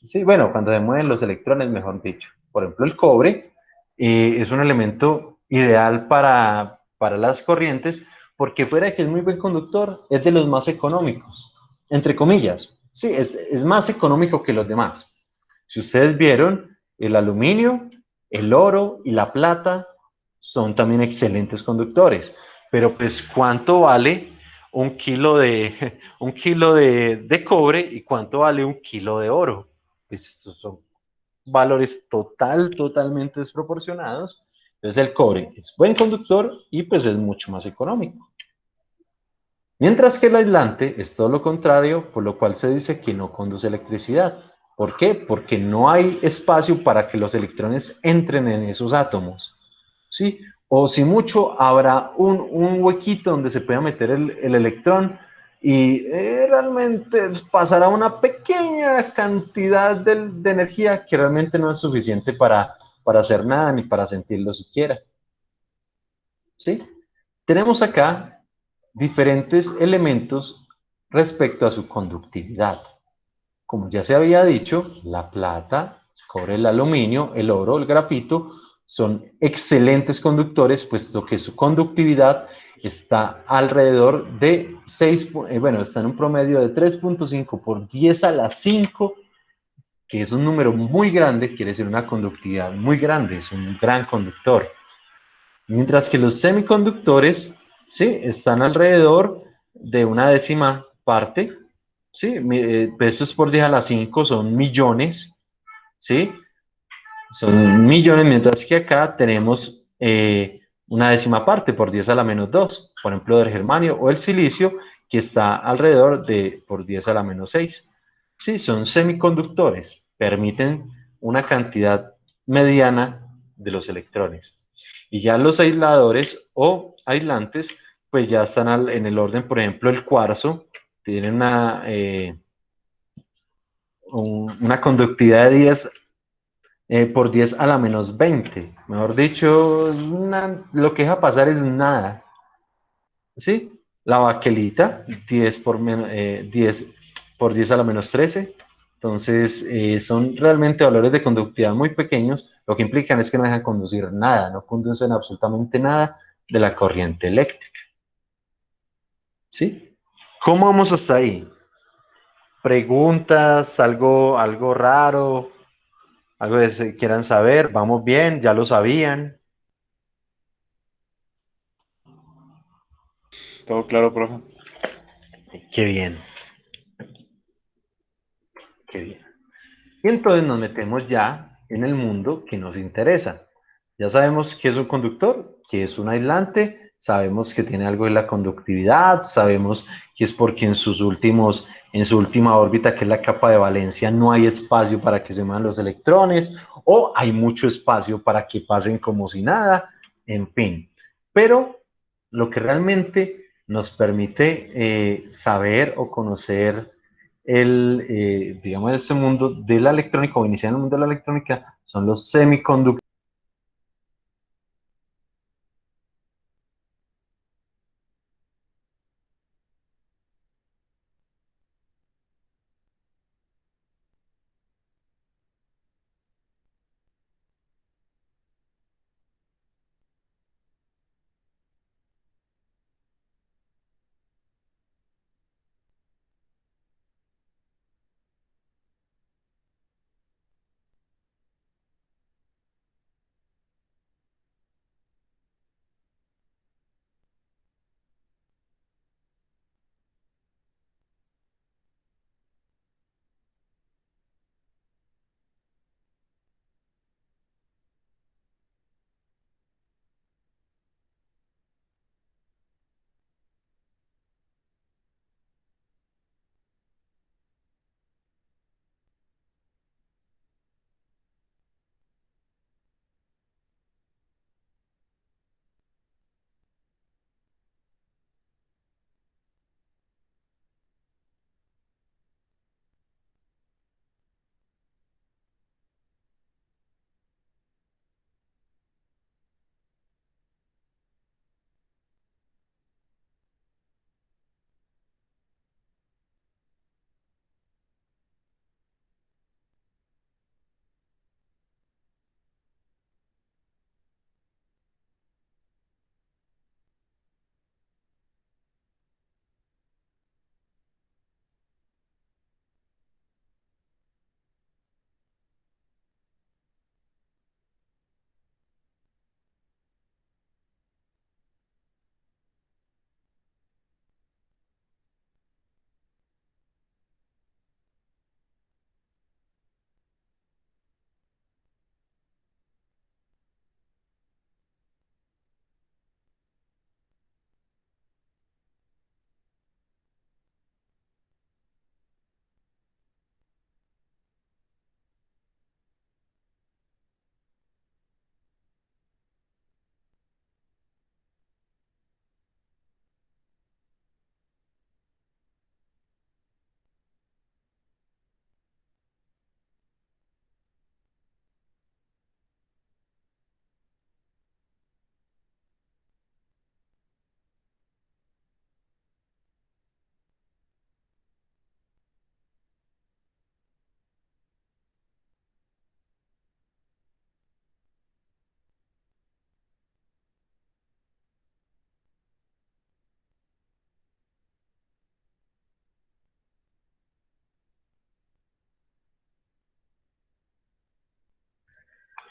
Sí, bueno, cuando se mueven los electrones, mejor dicho. Por ejemplo, el cobre es un elemento ideal para las corrientes, porque fuera de que es muy buen conductor, es de los más económicos, entre comillas. Sí, es más económico que los demás. Si ustedes vieron, el aluminio, el oro y la plata son también excelentes conductores. Pero pues, ¿cuánto vale un kilo de cobre y cuánto vale un kilo de oro? Pues son valores totalmente desproporcionados. Entonces el cobre es buen conductor y pues es mucho más económico. Mientras que el aislante es todo lo contrario, por lo cual se dice que no conduce electricidad. ¿Por qué? Porque no hay espacio para que los electrones entren en esos átomos, ¿sí? O si mucho, habrá un huequito donde se pueda meter el electrón y realmente pasará una pequeña cantidad de energía que realmente no es suficiente para hacer nada ni para sentirlo siquiera, ¿sí? Tenemos acá diferentes elementos respecto a su conductividad. Como ya se había dicho, la plata, el cobre, el aluminio, el oro, el grafito son excelentes conductores, puesto que su conductividad está alrededor de 6, bueno, está en un promedio de 3.5 por 10 a la 5, que es un número muy grande, quiere decir una conductividad muy grande, es un gran conductor. Mientras que los semiconductores, ¿sí? Están alrededor de una décima parte, ¿sí? Pesos por 10 a la 5 son millones, ¿sí? Son millones, mientras que acá tenemos una décima parte por 10 a la menos 2, por ejemplo, del germanio o el silicio, que está alrededor de por 10 a la menos 6. Sí, son semiconductores, permiten una cantidad mediana de los electrones. Y ya los aisladores o aislantes, pues ya están en el orden, por ejemplo, el cuarzo, tiene una conductividad de 10 por 10 a la menos 20. Mejor dicho, lo que deja pasar es nada. ¿Sí? La baquelita, 10 por 10 a la menos 13. Entonces, son realmente valores de conductividad muy pequeños. Lo que implican es que no dejan conducir nada, no conducen absolutamente nada de la corriente eléctrica. ¿Sí? ¿Cómo vamos hasta ahí? ¿Preguntas? ¿Algo raro? ¿Algo que quieran saber? ¿Vamos bien? ¿Ya lo sabían? Todo claro, profe. Qué bien, qué bien. Y entonces nos metemos ya en el mundo que nos interesa. Ya sabemos qué es un conductor, qué es un aislante, sabemos que tiene algo de la conductividad, sabemos que es porque en su última órbita, que es la capa de valencia, no hay espacio para que se muevan los electrones, o hay mucho espacio para que pasen como si nada, en fin. Pero lo que realmente nos permite saber o conocer digamos, este mundo de la electrónica o iniciar en el mundo de la electrónica son los semiconductores.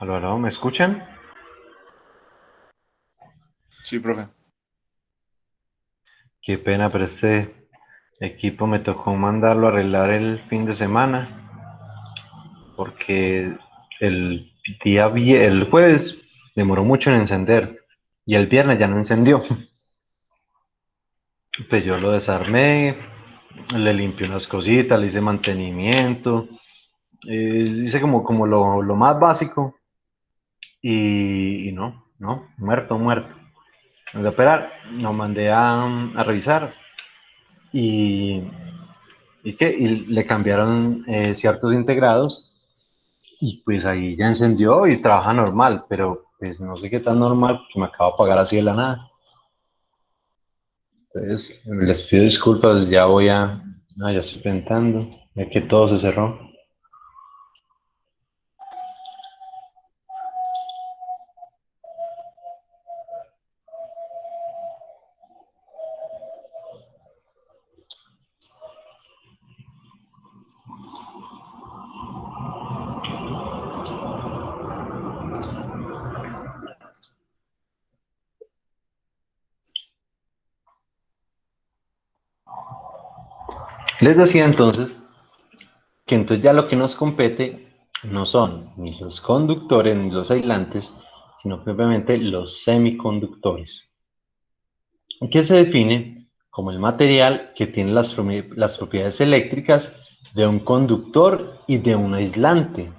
Aló, aló, ¿me escuchan? Sí, profe. Qué pena, pero este equipo me tocó mandarlo a arreglar el fin de semana porque el el jueves demoró mucho en encender y el viernes ya no encendió. Pues yo lo desarmé, le limpié unas cositas, le hice mantenimiento, hice como lo más básico y no, muerto, muerto. Mandé a operar, lo mandé a revisar y, y le cambiaron ciertos integrados y pues ahí ya encendió y trabaja normal, pero pues no sé qué tan normal porque me acabo de apagar así de la nada. Entonces les pido disculpas, ya voy a... Ah, ya estoy pensando, ya que todo se cerró. Les decía entonces que entonces ya lo que nos compete no son ni los conductores ni los aislantes, sino propiamente los semiconductores, que se define como el material que tiene las propiedades eléctricas de un conductor y de un aislante.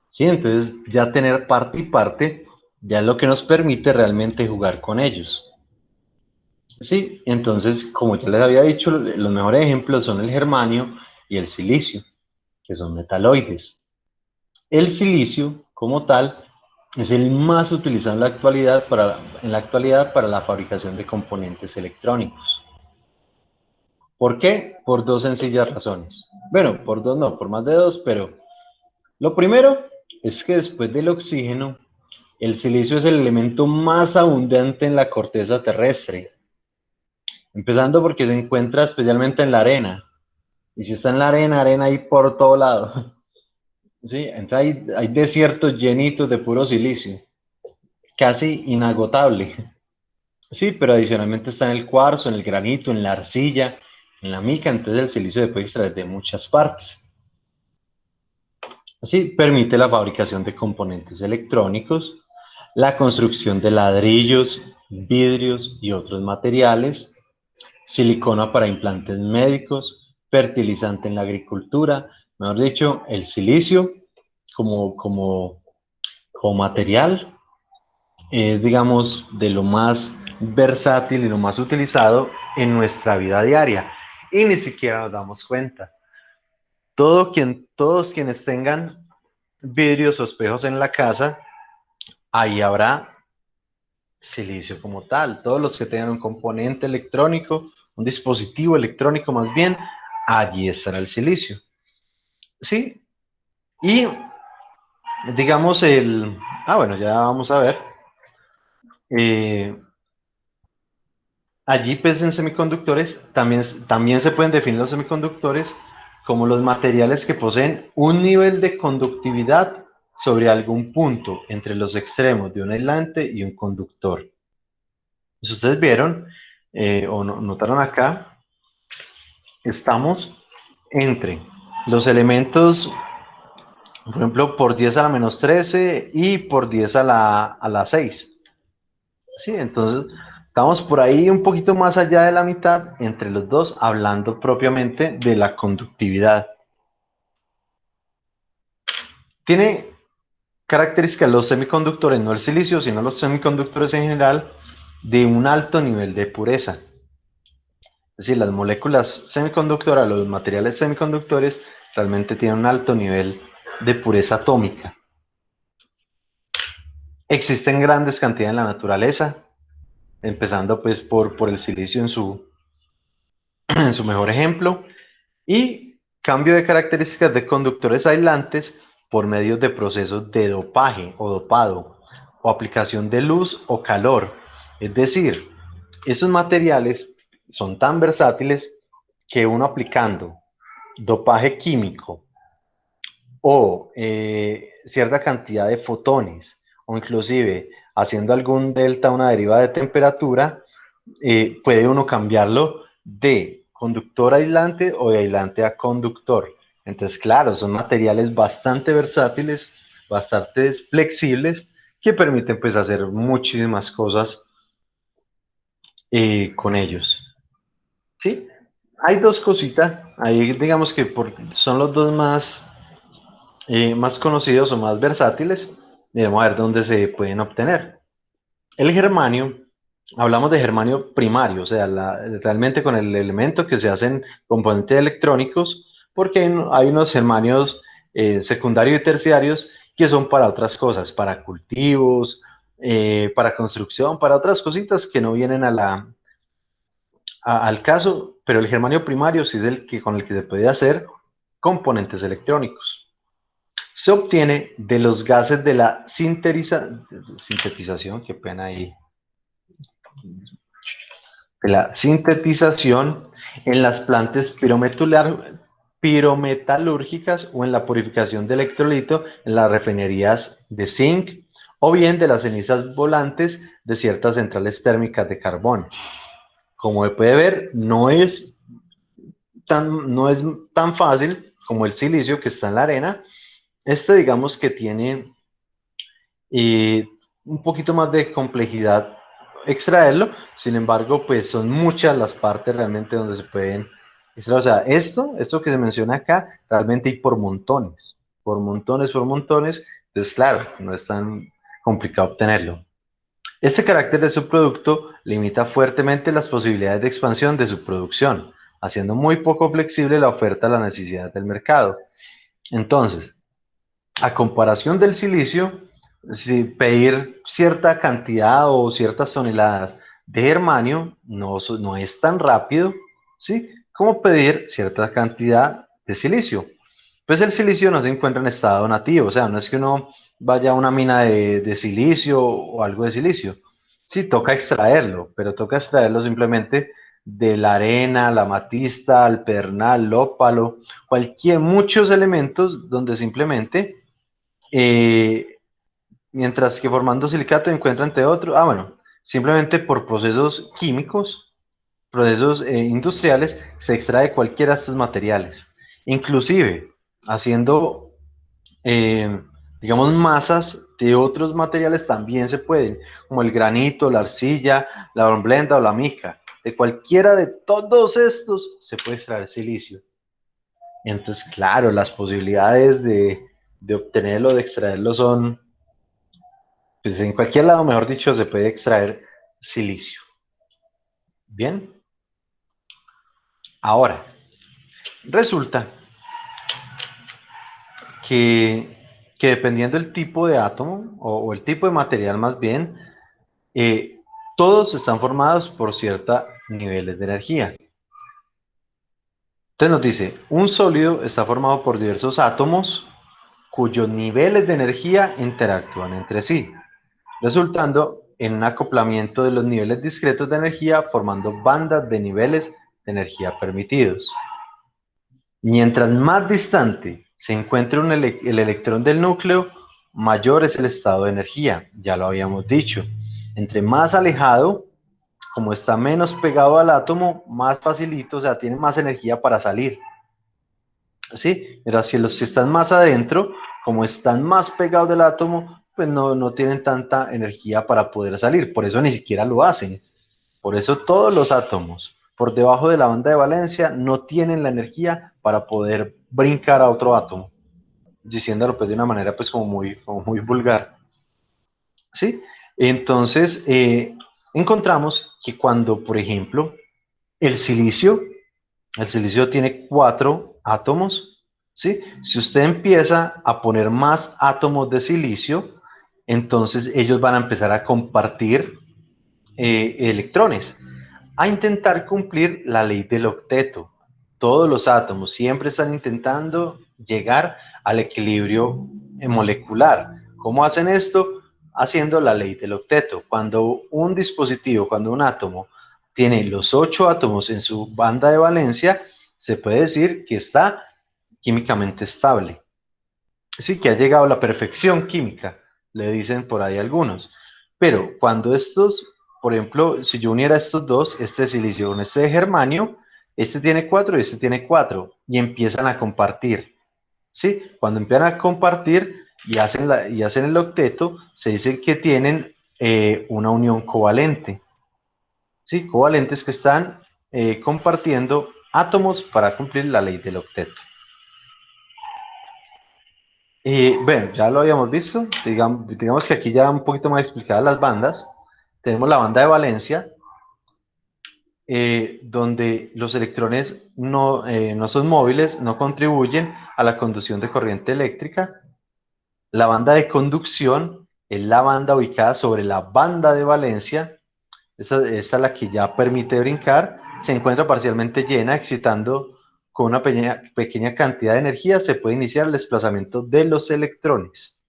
¿Sí? Entonces ya tener parte y parte ya es lo que nos permite realmente jugar con ellos. Sí, entonces como ya les había dicho, los mejores ejemplos son el germanio y el silicio, que son metaloides. El silicio, como tal, es el más utilizado en la actualidad para la fabricación de componentes electrónicos. ¿Por qué? Por dos sencillas razones. Bueno, por dos no, por más de dos, pero lo primero es que después del oxígeno, el silicio es el elemento más abundante en la corteza terrestre, empezando porque se encuentra especialmente en la arena. Y si está en la arena, arena ahí por todo lado. Sí, entonces hay desiertos llenitos de puro silicio, casi inagotable. Sí, pero adicionalmente está en el cuarzo, en el granito, en la arcilla, en la mica, entonces el silicio se puede extraer de muchas partes. Así permite la fabricación de componentes electrónicos, la construcción de ladrillos, vidrios y otros materiales, silicona para implantes médicos, fertilizante en la agricultura, mejor dicho, el silicio como material es, digamos, de lo más versátil y lo más utilizado en nuestra vida diaria. Y ni siquiera nos damos cuenta. Todos quienes tengan vidrios o espejos en la casa, ahí habrá silicio como tal. Todos los que tengan un componente electrónico, un dispositivo electrónico más bien, allí estará el silicio. ¿Sí? Y digamos bueno, ya vamos a ver. Eh, Allí, pues en semiconductores, también se pueden definir los semiconductores como los materiales que poseen un nivel de conductividad sobre algún punto entre los extremos de un aislante y un conductor. Si ustedes vieron o notaron acá, estamos entre los elementos, por ejemplo, por 10 a la menos 13 y por 10 a la 6. Sí, entonces estamos por ahí un poquito más allá de la mitad entre los dos, hablando propiamente de la conductividad. Tiene características los semiconductores, no el silicio, sino los semiconductores en general, de un alto nivel de pureza. Es decir, las moléculas semiconductoras, los materiales semiconductores, realmente tienen un alto nivel de pureza atómica. Existen grandes cantidades en la naturaleza, empezando pues por el silicio en su mejor ejemplo, y cambio de características de conductores aislantes por medio de procesos de dopaje o dopado, o aplicación de luz o calor. Es decir, esos materiales son tan versátiles que uno aplicando dopaje químico o cierta cantidad de fotones, o inclusive haciendo algún delta, una deriva de temperatura, puede uno cambiarlo de conductor a aislante o de aislante a conductor. Entonces, claro, son materiales bastante versátiles, bastante flexibles, que permiten pues hacer muchísimas cosas con ellos. ¿Sí? Hay dos cositas, ahí digamos que son los dos más conocidos o más versátiles, y vamos a ver dónde se pueden obtener. El germanio, hablamos de germanio primario, o sea, realmente con el elemento que se hacen componentes electrónicos, porque hay unos germanios secundarios y terciarios que son para otras cosas, para cultivos, para construcción, para otras cositas que no vienen al caso, pero el germanio primario sí es el que, con el que se puede hacer componentes electrónicos. Se obtiene de los gases de la sintetización, qué pena ahí, de la sintetización en las plantas pirometalúrgicas o en la purificación de electrolito en las refinerías de zinc o bien de las cenizas volantes de ciertas centrales térmicas de carbón. Como se puede ver, no es tan fácil como el silicio que está en la arena. Digamos que tiene un poquito más de complejidad extraerlo, sin embargo, pues son muchas las partes realmente donde se pueden extraer. O sea, esto que se menciona acá, realmente hay por montones, por montones, por montones. Entonces, claro, no es tan complicado obtenerlo. Este carácter de su producto limita fuertemente las posibilidades de expansión de su producción, haciendo muy poco flexible la oferta a la necesidad del mercado. Entonces, a comparación del silicio, si pedir cierta cantidad o ciertas toneladas de germanio no es tan rápido, ¿sí? Como pedir cierta cantidad de silicio. Pues el silicio no se encuentra en estado nativo, o sea, no es que uno vaya a una mina de silicio o algo de silicio. Sí, toca extraerlo, pero toca extraerlo simplemente de la arena, la amatista, el pedernal, el ópalo, muchos elementos donde simplemente eh, mientras que formando silicato encuentra entre otros, bueno, simplemente por procesos químicos, procesos industriales, se extrae cualquiera de estos materiales. Inclusive haciendo, digamos, masas de otros materiales también se pueden, como el granito, la arcilla, la hornblenda o la mica. De cualquiera de todos estos se puede extraer silicio. Entonces, claro, las posibilidades de obtenerlo, de extraerlo son, pues en cualquier lado, mejor dicho, se puede extraer silicio. Bien. Ahora, resulta que dependiendo del tipo de átomo o el tipo de material más bien, todos están formados por ciertos niveles de energía. Entonces nos dice, un sólido está formado por diversos átomos cuyos niveles de energía interactúan entre sí, resultando en un acoplamiento de los niveles discretos de energía formando bandas de niveles de energía permitidos. Mientras más distante se encuentre el electrón del núcleo, mayor es el estado de energía, ya lo habíamos dicho. Entre más alejado, como está menos pegado al átomo, más facilito, o sea, tiene más energía para salir. ¿Sí? Pero si están más adentro, como están más pegados del átomo, pues no tienen tanta energía para poder salir, por eso ni siquiera lo hacen. Por eso todos los átomos por debajo de la banda de valencia no tienen la energía para poder brincar a otro átomo, diciéndolo pues de una manera pues como muy vulgar. ¿Sí? Entonces, encontramos que cuando, por ejemplo, el silicio tiene 4 átomos, ¿sí? Si usted empieza a poner más átomos de silicio, entonces ellos van a empezar a compartir electrones, a intentar cumplir la ley del octeto. Todos los átomos siempre están intentando llegar al equilibrio molecular. ¿Cómo hacen esto? Haciendo la ley del octeto. Cuando un átomo tiene los 8 átomos en su banda de valencia, se puede decir que está químicamente estable. sí, que ha llegado a la perfección química, le dicen por ahí algunos. Pero cuando estos, por ejemplo, si yo uniera estos dos, este de silicio con este de germanio, este tiene 4 y este tiene 4, y empiezan a compartir. ¿Sí? Cuando empiezan a compartir y hacen el octeto, se dice que tienen una unión covalente. ¿Sí? Covalentes que están compartiendo átomos para cumplir la ley del octeto. Bueno, ya lo habíamos visto, digamos que aquí ya un poquito más explicadas las bandas. Tenemos la banda de valencia, donde los electrones no son móviles, no contribuyen a la conducción de corriente eléctrica. La banda de conducción es la banda ubicada sobre la banda de valencia, esa es la que ya permite brincar, se encuentra parcialmente llena, excitando con una pequeña cantidad de energía, se puede iniciar el desplazamiento de los electrones.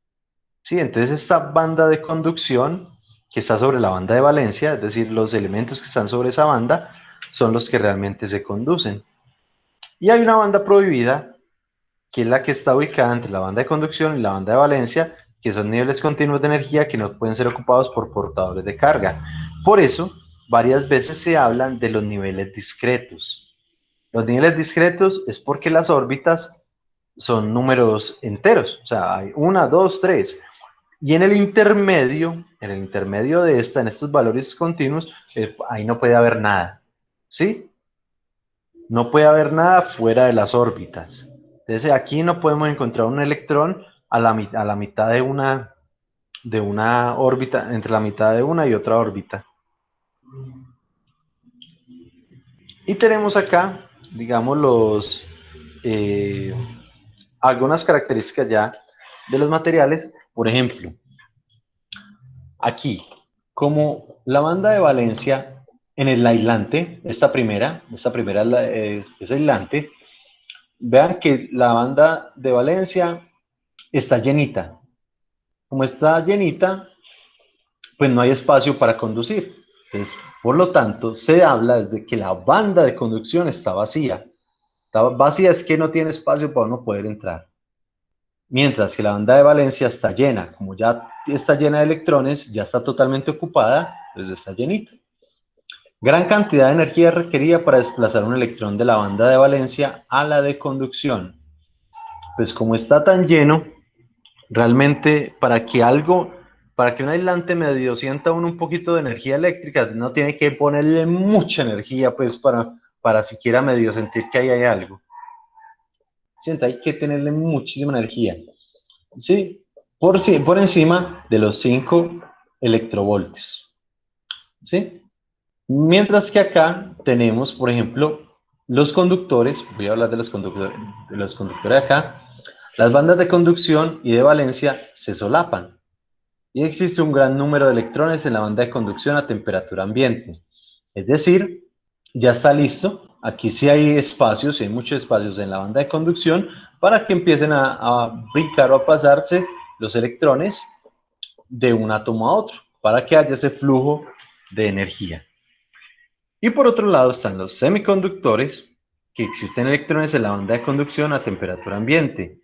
¿Sí? Entonces esta banda de conducción que está sobre la banda de valencia, es decir, los elementos que están sobre esa banda, son los que realmente se conducen. Y hay una banda prohibida, que es la que está ubicada entre la banda de conducción y la banda de valencia, que son niveles continuos de energía que no pueden ser ocupados por portadores de carga. Por eso, varias veces se hablan de los niveles discretos. Los niveles discretos es porque las órbitas son números enteros, o sea, hay 1, 2, 3. Y en el intermedio de en estos valores continuos, ahí no puede haber nada, ¿sí? No puede haber nada fuera de las órbitas. Entonces aquí no podemos encontrar un electrón a la mitad de una órbita, entre la mitad de una y otra órbita. Y tenemos acá, digamos, algunas características ya de los materiales. Por ejemplo, aquí, como la banda de valencia en el aislante, esta primera es aislante, vean que la banda de valencia está llenita. Como está llenita, pues no hay espacio para conducir. Entonces, por lo tanto, se habla de que la banda de conducción está vacía. Está vacía es que no tiene espacio para uno poder entrar. Mientras que la banda de valencia está llena. Como ya está llena de electrones, ya está totalmente ocupada, entonces está llenita. Gran cantidad de energía requerida para desplazar un electrón de la banda de valencia a la de conducción. Pues como está tan lleno, realmente para que un aislante medio sienta un poquito de energía eléctrica, no tiene que ponerle mucha energía pues para siquiera medio sentir que ahí hay algo. Sienta, hay que tenerle muchísima energía. ¿Sí? Por encima de los 5 electrovoltios. ¿Sí? Mientras que acá tenemos, por ejemplo, los conductores, voy a hablar de los conductores acá, las bandas de conducción y de valencia se solapan y existe un gran número de electrones en la banda de conducción a temperatura ambiente. Es decir, ya está listo, aquí sí hay espacios, sí hay muchos espacios en la banda de conducción para que empiecen a brincar o a pasarse los electrones de un átomo a otro, para que haya ese flujo de energía. Y por otro lado están los semiconductores, que existen electrones en la banda de conducción a temperatura ambiente.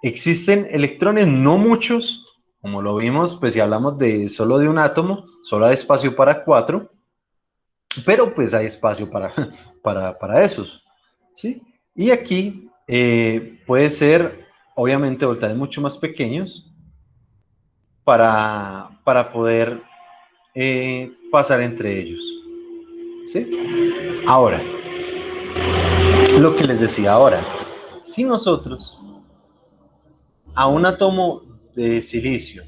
Existen electrones, no muchos, como lo vimos, pues si hablamos solo de un átomo, solo hay espacio para 4, pero pues hay espacio para esos, ¿sí? Y aquí puede ser, obviamente, voltajes mucho más pequeños para poder pasar entre ellos, ¿sí? Ahora, lo que les decía ahora, si nosotros a un átomo de silicio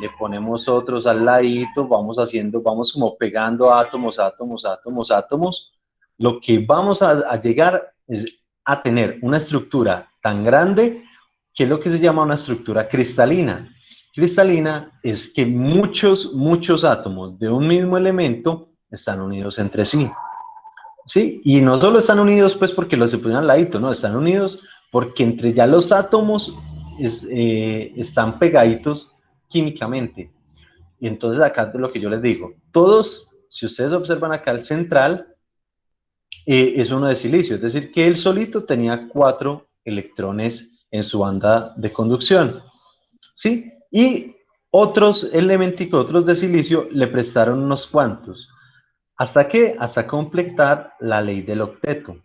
le ponemos otros al ladito, vamos como pegando átomos, lo que vamos a llegar es a tener una estructura tan grande que es lo que se llama una estructura cristalina. Cristalina es que muchos átomos de un mismo elemento están unidos entre sí. ¿Sí? Y no solo están unidos pues porque los se ponen al ladito, no, están unidos porque entre ya los átomos están pegaditos químicamente. Y entonces acá es lo que yo les digo, todos, si ustedes observan acá el central, es uno de silicio, es decir, que él solito tenía 4 electrones en su banda de conducción, ¿sí? Y otros elementos, otros de silicio, le prestaron unos cuantos. ¿Hasta qué? Hasta completar la ley del octeto.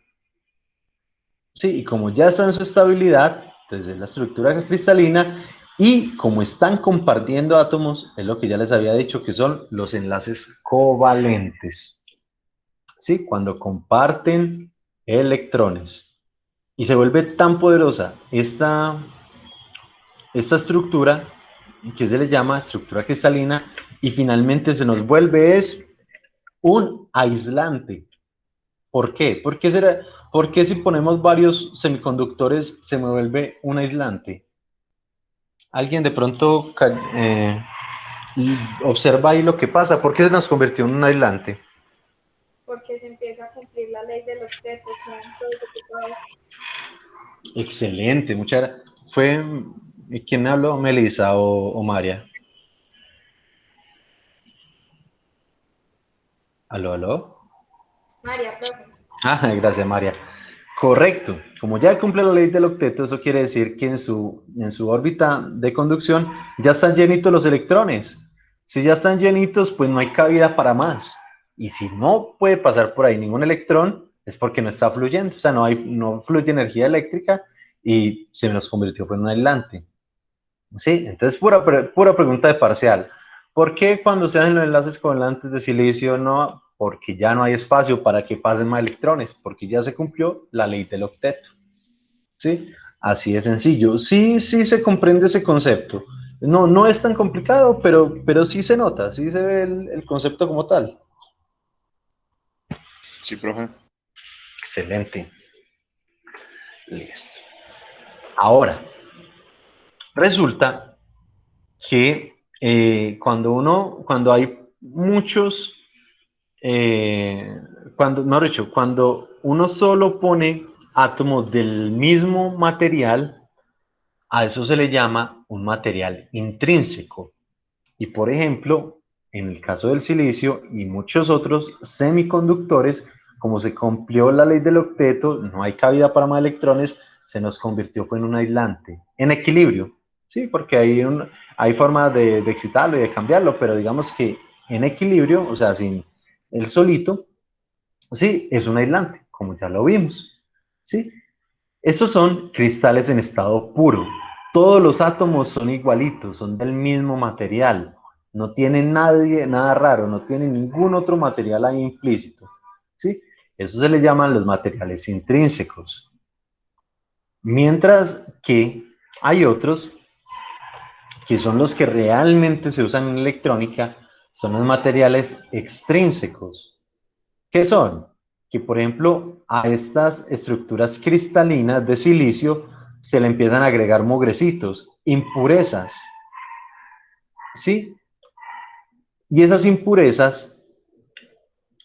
Sí, y como ya está en su estabilidad, desde la estructura cristalina, y como están compartiendo átomos, es lo que ya les había dicho, que son los enlaces covalentes. ¿Sí? Cuando comparten electrones. Y se vuelve tan poderosa esta estructura, que se le llama estructura cristalina, y finalmente se nos vuelve es un aislante. ¿Por qué? ¿Por qué si ponemos varios semiconductores se me vuelve un aislante? ¿Alguien de pronto observa ahí lo que pasa? ¿Por qué se nos convirtió en un aislante? Porque se empieza a cumplir la ley del octeto con todo ese tipo de... Excelente, ¿Fue quién me habló? ¿Melissa o María? ¿Aló, aló? María, profe. Ah, gracias, María. Correcto. Como ya cumple la ley del octeto, eso quiere decir que en su órbita de conducción ya están llenitos los electrones. Si ya están llenitos, pues no hay cabida para más. Y si no puede pasar por ahí ningún electrón, es porque no está fluyendo. O sea, no fluye energía eléctrica y se nos convirtió en un aislante. Sí, entonces pura pregunta de parcial. ¿Por qué cuando se hacen los enlaces covalentes de silicio no? Porque ya no hay espacio para que pasen más electrones, porque ya se cumplió la ley del octeto. ¿Sí? Así de sencillo. Sí, sí se comprende ese concepto. No es tan complicado, pero sí se nota, sí se ve el concepto como tal. Sí, profe. Excelente. Listo. Ahora, resulta que cuando hay muchos, mejor dicho, cuando uno solo pone átomos del mismo material, a eso se le llama un material intrínseco. Y por ejemplo, en el caso del silicio y muchos otros semiconductores, como se cumplió la ley del octeto, no hay cabida para más electrones, se nos convirtió fue en un aislante, en equilibrio, ¿sí? Porque hay formas de excitarlo y de cambiarlo, pero digamos que en equilibrio, o sea, sin el solito, sí, es un aislante, como ya lo vimos, ¿sí? Estos son cristales en estado puro. Todos los átomos son igualitos, son del mismo material. No tienen nada raro, no tienen ningún otro material ahí implícito. ¿Sí? Eso se le llaman los materiales intrínsecos. Mientras que hay otros que son los que realmente se usan en electrónica, son los materiales extrínsecos. ¿Qué son? Que por ejemplo a estas estructuras cristalinas de silicio se le empiezan a agregar mugrecitos, impurezas, ¿sí? Y esas impurezas,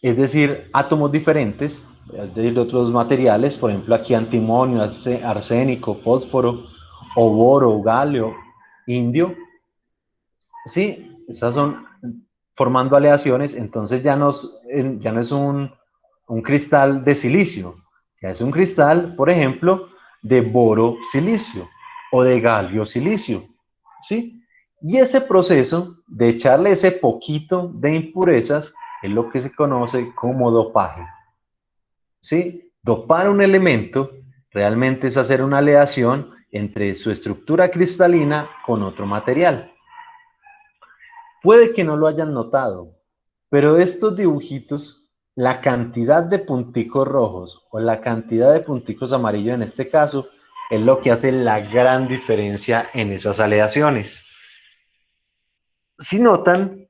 es decir, átomos diferentes, es decir, de otros materiales, por ejemplo aquí antimonio, arsénico, fósforo, o boro, galio, indio, ¿sí? Esas son formando aleaciones, entonces ya no es un cristal de silicio, ya es un cristal, por ejemplo, de boro silicio o de galio silicio, ¿sí? Y ese proceso de echarle ese poquito de impurezas es lo que se conoce como dopaje, ¿sí? Dopar un elemento realmente es hacer una aleación entre su estructura cristalina con otro material. Puede que no lo hayan notado, pero estos dibujitos, la cantidad de punticos rojos o la cantidad de punticos amarillos en este caso, es lo que hace la gran diferencia en esas aleaciones. Si notan,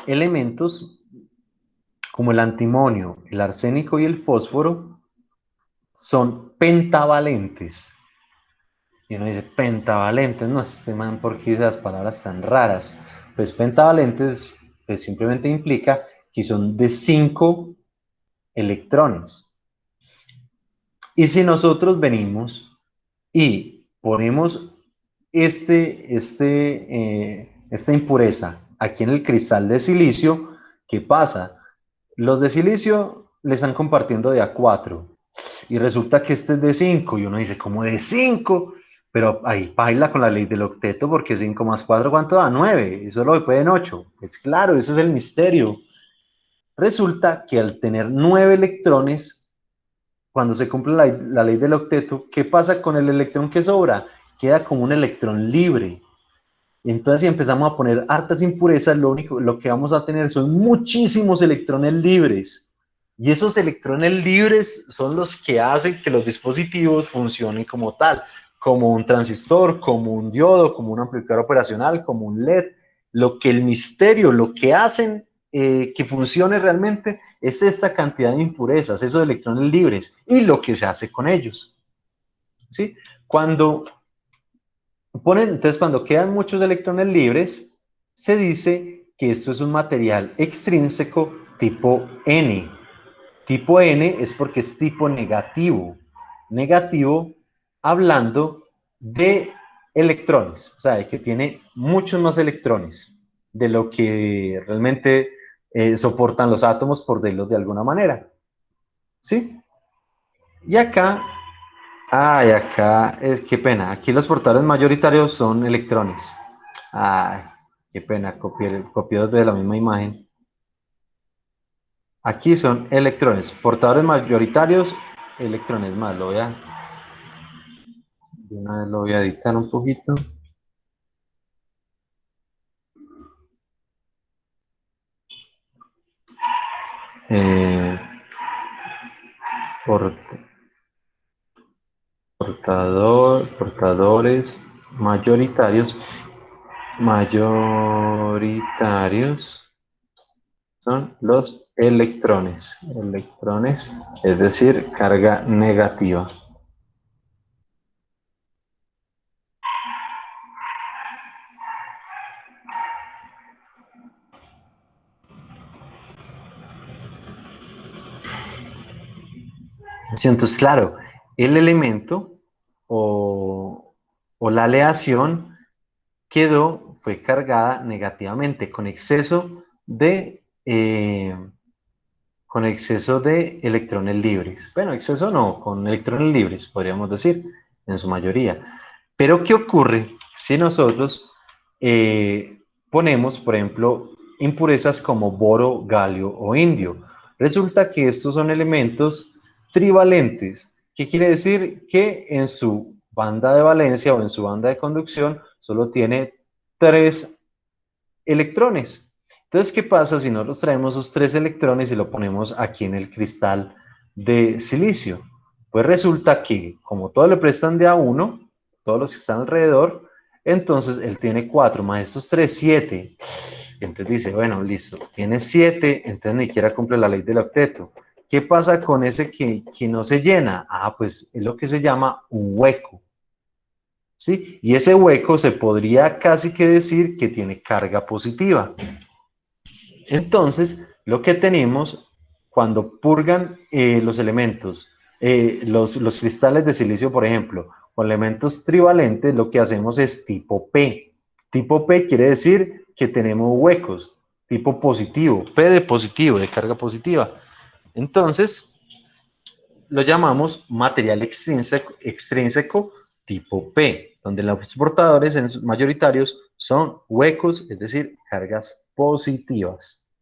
elementos como el antimonio, el arsénico y el fósforo son pentavalentes. Y uno dice, pentavalentes, no, este man, ¿por qué esas palabras tan raras? Pues pentavalentes, pues simplemente implica que son de 5 electrones. Y si nosotros venimos y ponemos esta impureza aquí en el cristal de silicio, ¿qué pasa? Los de silicio le están compartiendo de A4, Y resulta que este es de 5 y uno dice, ¿cómo de 5? Pero ahí baila con la ley del octeto porque 5 más 4, ¿cuánto da? 9 y solo pueden 8. Pues claro, ese es el misterio. Resulta que al tener 9 electrones, cuando se cumple la ley del octeto, ¿qué pasa con el electrón que sobra? Queda como un electrón libre. Entonces, si empezamos a poner hartas impurezas, lo que vamos a tener son muchísimos electrones libres. Y esos electrones libres son los que hacen que los dispositivos funcionen como tal, como un transistor, como un diodo, como un amplificador operacional, como un LED. Lo que el misterio, lo que hacen que funcione realmente es esta cantidad de impurezas, esos electrones libres y lo que se hace con ellos. ¿Sí? Entonces, cuando quedan muchos electrones libres, se dice que esto es un material extrínseco tipo N. Tipo N es porque es tipo negativo. Negativo hablando de electrones, o sea, de que tiene muchos más electrones de lo que realmente soportan los átomos, por decirlo de alguna manera. ¿Sí? Y acá qué pena. Aquí los portadores mayoritarios son electrones. Ay, qué pena, copié dos de la misma imagen. Aquí son electrones. Portadores mayoritarios, electrones más. De una vez lo voy a editar un poquito. Eh, portadores mayoritarios son los electrones. Electrones, es decir, carga negativa. Sí, entonces, claro, el elemento o la aleación fue cargada negativamente con exceso de electrones libres. Bueno, exceso no, con electrones libres, podríamos decir, en su mayoría. Pero, ¿qué ocurre si nosotros ponemos, por ejemplo, impurezas como boro, galio o indio? Resulta que estos son elementos trivalentes. ¿Qué quiere decir? Que en su banda de valencia o en su banda de conducción solo tiene 3 electrones. Entonces, ¿qué pasa si nosotros traemos esos 3 electrones y lo ponemos aquí en el cristal de silicio? Pues resulta que, como todos le prestan de a 1, todos los que están alrededor, entonces él tiene 4 más estos 3, 7. Entonces dice, bueno, listo, tiene 7, entonces ni siquiera cumple la ley del octeto. ¿Qué pasa con ese que no se llena? Ah, pues es lo que se llama un hueco. ¿Sí? Y ese hueco se podría casi que decir que tiene carga positiva. Entonces, lo que tenemos cuando purgan los elementos, los cristales de silicio, por ejemplo, con elementos trivalentes, lo que hacemos es tipo P. Tipo P quiere decir que tenemos huecos, tipo positivo, P de positivo, de carga positiva. Entonces, lo llamamos material extrínseco tipo P, donde los portadores mayoritarios son huecos, es decir, cargas positivas.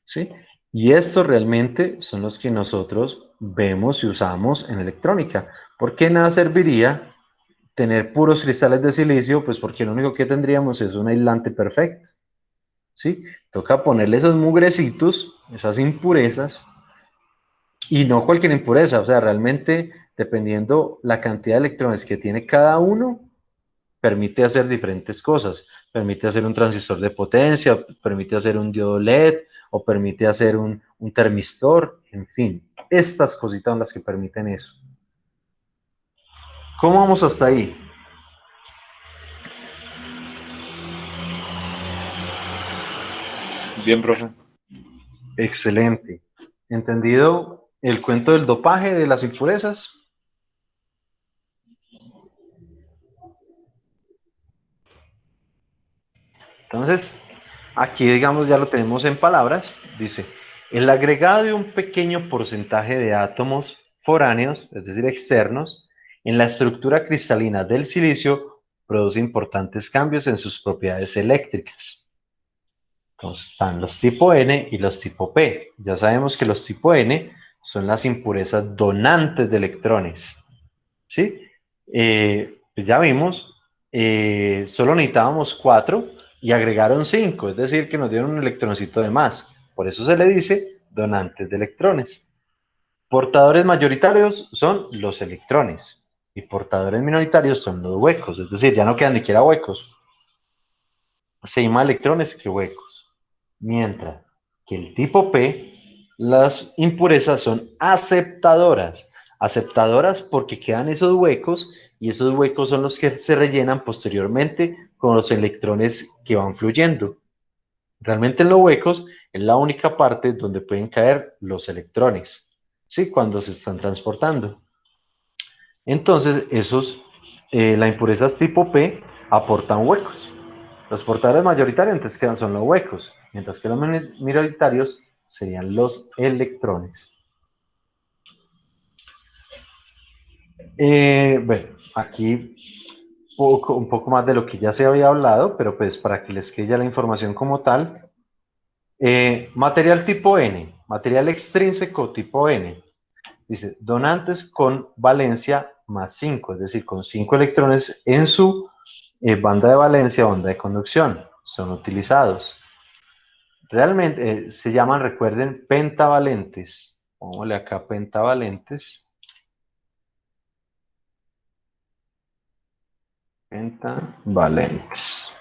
¿Sí? Y estos realmente son los que nosotros vemos y usamos en electrónica. ¿Por qué nada serviría tener puros cristales de silicio? Pues porque lo único que tendríamos es un aislante perfecto. ¿Sí? Toca ponerle esos mugrecitos, esas impurezas, y no cualquier impureza, o sea, realmente dependiendo la cantidad de electrones que tiene cada uno, permite hacer diferentes cosas. Permite hacer un transistor de potencia, permite hacer un diodo LED o permite hacer un termistor, en fin. Estas cositas son las que permiten eso. ¿Cómo vamos hasta ahí? Bien, profe. Excelente. ¿Entendido el cuento del dopaje de las impurezas? Entonces, aquí, digamos, ya lo tenemos en palabras. Dice, el agregado de un pequeño porcentaje de átomos foráneos, es decir, externos, en la estructura cristalina del silicio produce importantes cambios en sus propiedades eléctricas. Entonces están los tipo N y los tipo P. Ya sabemos que los tipo N son las impurezas donantes de electrones. ¿Sí? Pues ya vimos, solo necesitábamos 4 y agregaron 5, es decir, que nos dieron un electroncito de más. Por eso se le dice donantes de electrones. Portadores mayoritarios son los electrones y portadores minoritarios son los huecos, es decir, ya no quedan ni siquiera huecos. Se hay más electrones que huecos. Mientras que el tipo P, las impurezas son aceptadoras. Aceptadoras porque quedan esos huecos y esos huecos son los que se rellenan posteriormente con los electrones que van fluyendo. Realmente en los huecos es la única parte donde pueden caer los electrones, ¿sí? Cuando se están transportando. Entonces, las impurezas tipo P aportan huecos. Los portadores mayoritarios entonces quedan son los huecos, mientras que los minoritarios serían los electrones. Bueno, aquí un poco más de lo que ya se había hablado, pero pues para que les quede ya la información como tal. Material tipo N, material extrínseco tipo N. Dice, donantes con valencia más 5, es decir, con 5 electrones en su banda de valencia o banda de conducción. Son utilizados. Realmente se llaman, recuerden, pentavalentes. Pongámosle acá pentavalentes. Pentavalentes.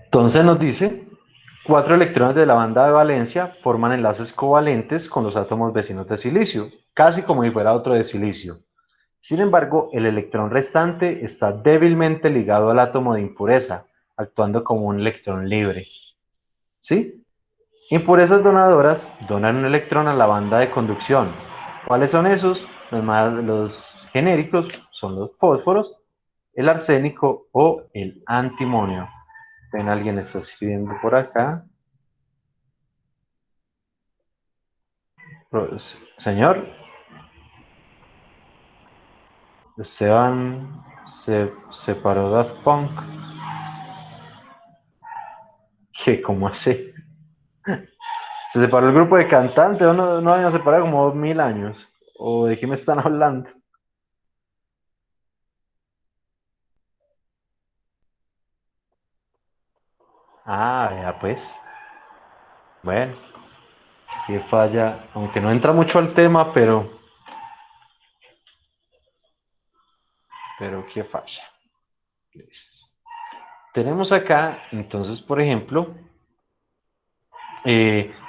Entonces nos dice, 4 electrones de la banda de valencia forman enlaces covalentes con los átomos vecinos de silicio, casi como si fuera otro de silicio. Sin embargo, el electrón restante está débilmente ligado al átomo de impureza, actuando como un electrón libre. ¿Sí? Impurezas donadoras donan un electrón a la banda de conducción. ¿Cuáles son esos? Los genéricos son los fósforos, el arsénico o el antimonio. Ven, alguien está escribiendo por acá. Señor, Esteban se separó Daft Punk. ¿Qué? ¿Cómo así? Se separó el grupo de cantantes, no habían separado como 2000 años. ¿O de qué me están hablando? Ah, ya pues. Bueno, qué falla, aunque no entra mucho al tema, pero qué falla. Listo. Tenemos acá, entonces, por ejemplo,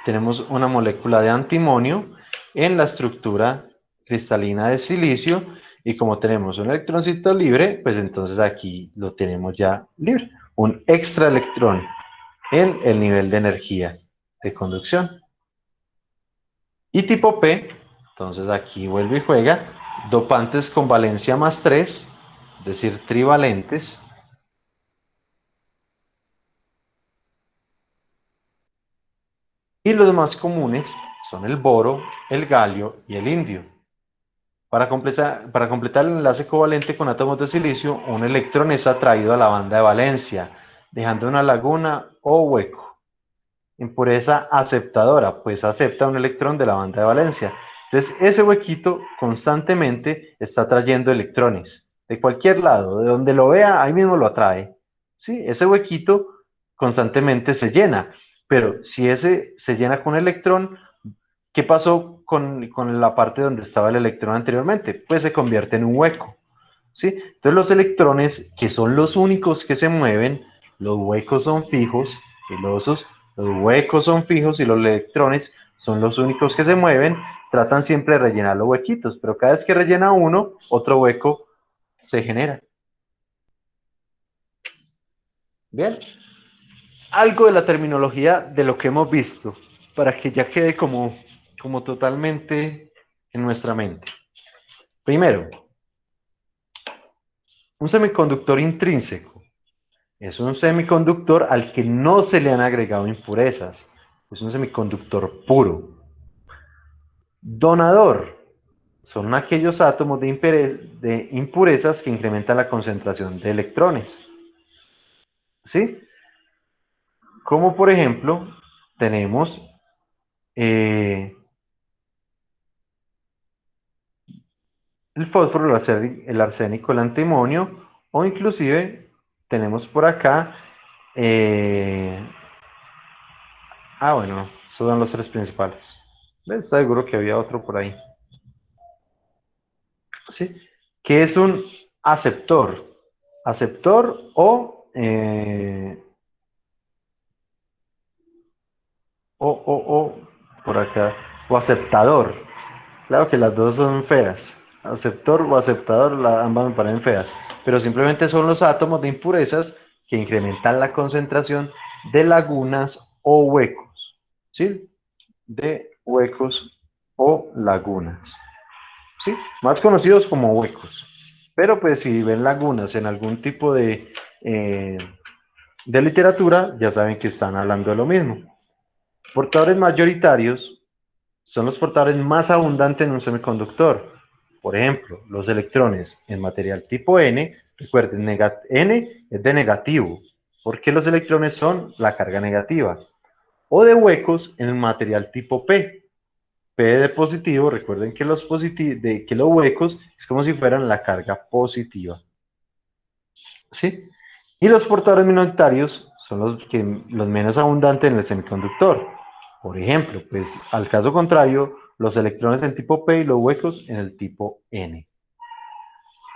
tenemos una molécula de antimonio en la estructura cristalina de silicio y como tenemos un electroncito libre, pues entonces aquí lo tenemos ya libre, un extra electrón en el nivel de energía de conducción. Y tipo P, entonces aquí vuelve y juega, dopantes con valencia más 3, es decir, trivalentes. Y los más comunes son el boro, el galio y el indio. Para completar el enlace covalente con átomos de silicio, un electrón es atraído a la banda de valencia, dejando una laguna o hueco. Impureza aceptadora, pues acepta un electrón de la banda de valencia. Entonces, ese huequito constantemente está trayendo electrones. De cualquier lado, de donde lo vea, ahí mismo lo atrae. ¿Sí? Ese huequito constantemente se llena. Pero si ese se llena con electrón, ¿qué pasó con la parte donde estaba el electrón anteriormente? Pues se convierte en un hueco. ¿Sí? Entonces los electrones, que son los únicos que se mueven, los huecos son fijos, filosos, los huecos son fijos y los electrones son los únicos que se mueven, tratan siempre de rellenar los huequitos, pero cada vez que rellena uno, otro hueco se genera. Bien, algo de la terminología de lo que hemos visto, para que ya quede como totalmente en nuestra mente. Primero, un semiconductor intrínseco Es un semiconductor al que no se le han agregado impurezas. Es un semiconductor puro. Donador. Son aquellos átomos de impurezas que incrementan la concentración de electrones. ¿Sí? Como por ejemplo, tenemos el fósforo, el arsénico, el antimonio, o inclusive tenemos por acá, bueno, esos son los tres principales. ¿Ves? Seguro que había otro por ahí. ¿Sí? ¿Qué es un aceptor? Aceptor o por acá, o aceptador. Claro que las dos son feas. Aceptor o aceptador, ambas me parecen feas. Pero simplemente son los átomos de impurezas que incrementan la concentración de lagunas o huecos. ¿Sí? De huecos o lagunas. ¿Sí? Más conocidos como huecos. Pero pues si ven lagunas en algún tipo de literatura, ya saben que están hablando de lo mismo. Portadores mayoritarios son los portadores más abundantes en un semiconductor. Por ejemplo, los electrones en material tipo N, recuerden, N es de negativo, porque los electrones son la carga negativa. O de huecos en el material tipo P. P de positivo, recuerden que que los huecos es como si fueran la carga positiva. ¿Sí? Y los portadores minoritarios son los menos abundantes en el semiconductor. Por ejemplo, pues al caso contrario, los electrones en tipo P y los huecos en el tipo N.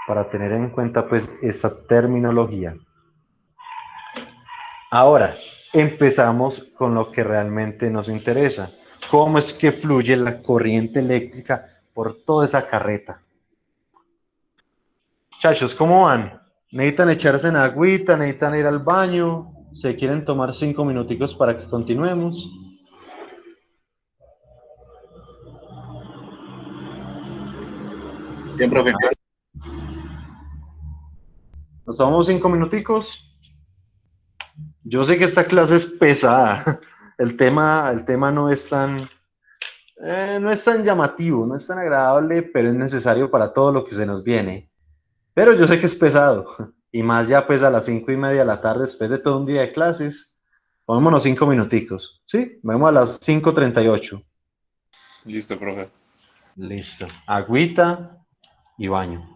Para tener en cuenta pues esta terminología. Ahora, empezamos con lo que realmente nos interesa. ¿Cómo es que fluye la corriente eléctrica por toda esa carreta? Muchachos, ¿cómo van? ¿Necesitan echarse en agüita? ¿Necesitan ir al baño? ¿Se quieren tomar 5 minuticos para que continuemos? Bien, profe. ¿Nos tomamos 5 minuticos? Yo sé que esta clase es pesada. El tema no es tan llamativo, no es tan agradable, pero es necesario para todo lo que se nos viene. Pero yo sé que es pesado. Y más ya pues a las 5:30 de la tarde, después de todo un día de clases. Tomémonos 5 minuticos. ¿Sí? Vemos a las 5:38. Listo, profe. Listo. Agüita y baño.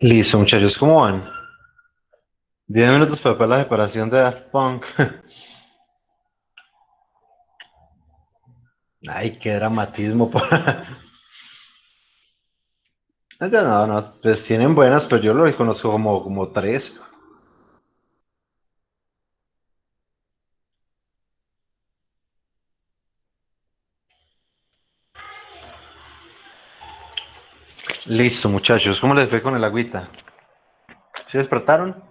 Listo, muchachos, ¿cómo van? 10 minutos para la separación de Daft Punk. Ay, qué dramatismo. No, no, pues tienen buenas, pero yo lo conozco como tres. Listo, muchachos, ¿cómo les fue con el agüita? ¿Sí despertaron?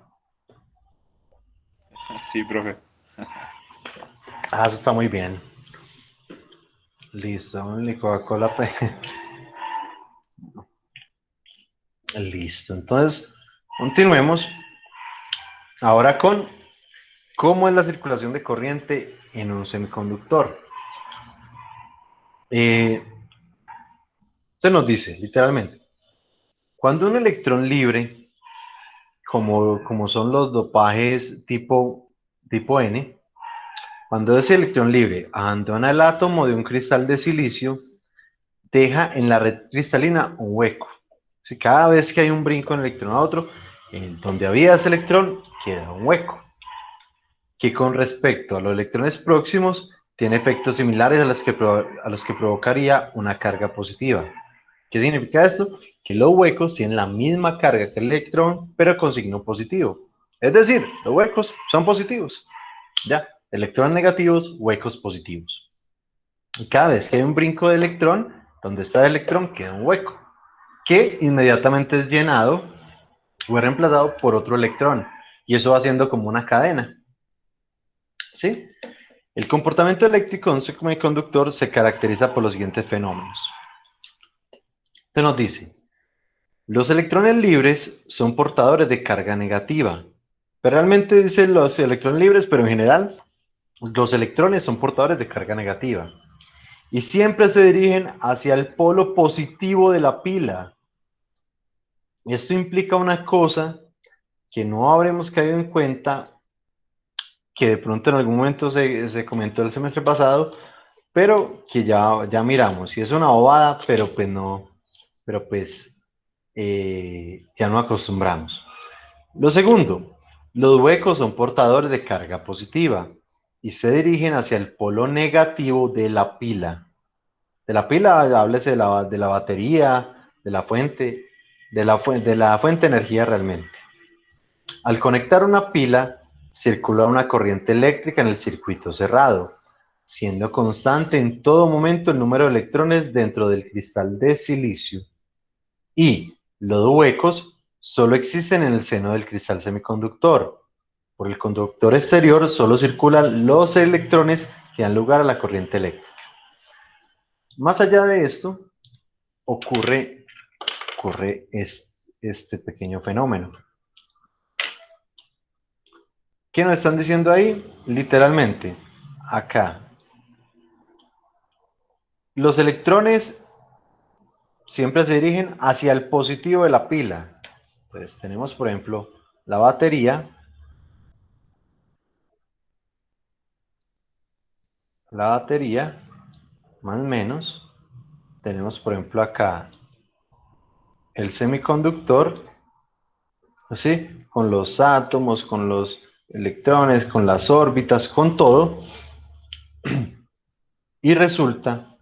Sí, profe. Ah, eso está muy bien. Listo, un Coca-Cola. Listo, entonces continuemos ahora con cómo es la circulación de corriente en un semiconductor. Usted nos dice, literalmente, cuando un electrón libre, como son los dopajes tipo N, cuando ese electrón libre abandona el átomo de un cristal de silicio, deja en la red cristalina un hueco. Si cada vez que hay un brinco de un electrón a otro, en donde había ese electrón, queda un hueco, que con respecto a los electrones próximos, tiene efectos similares a los que provocaría una carga positiva. ¿Qué significa esto? Que los huecos tienen la misma carga que el electrón, pero con signo positivo. Es decir, los huecos son positivos. Ya, electrones negativos, huecos positivos. Y cada vez que hay un brinco de electrón, donde está el electrón queda un hueco, que inmediatamente es llenado o es reemplazado por otro electrón. Y eso va haciendo como una cadena. ¿Sí? El comportamiento eléctrico de un semiconductor se caracteriza por los siguientes fenómenos. Se nos dice, los electrones libres son portadores de carga negativa. Pero realmente dice los electrones libres, pero en general, los electrones son portadores de carga negativa. Y siempre se dirigen hacia el polo positivo de la pila. Esto implica una cosa que no habremos caído en cuenta, que de pronto en algún momento se comentó el semestre pasado, pero que ya miramos. Y es una bobada, pero pues no, pero pues ya no acostumbramos. Lo segundo, los huecos son portadores de carga positiva y se dirigen hacia el polo negativo de la pila. De la pila, háblese de la batería, de la fuente, de la fuente de energía realmente. Al conectar una pila, circula una corriente eléctrica en el circuito cerrado, siendo constante en todo momento el número de electrones dentro del cristal de silicio. Y los huecos solo existen en el seno del cristal semiconductor. Por el conductor exterior solo circulan los electrones que dan lugar a la corriente eléctrica. Más allá de esto, ocurre este pequeño fenómeno. ¿Qué nos están diciendo ahí? Literalmente, acá. Los electrones siempre se dirigen hacia el positivo de la pila. Entonces tenemos, por ejemplo, la batería. La batería, más o menos. Tenemos, por ejemplo, acá el semiconductor, ¿sí? Con los átomos, con los electrones, con las órbitas, con todo. Y resulta,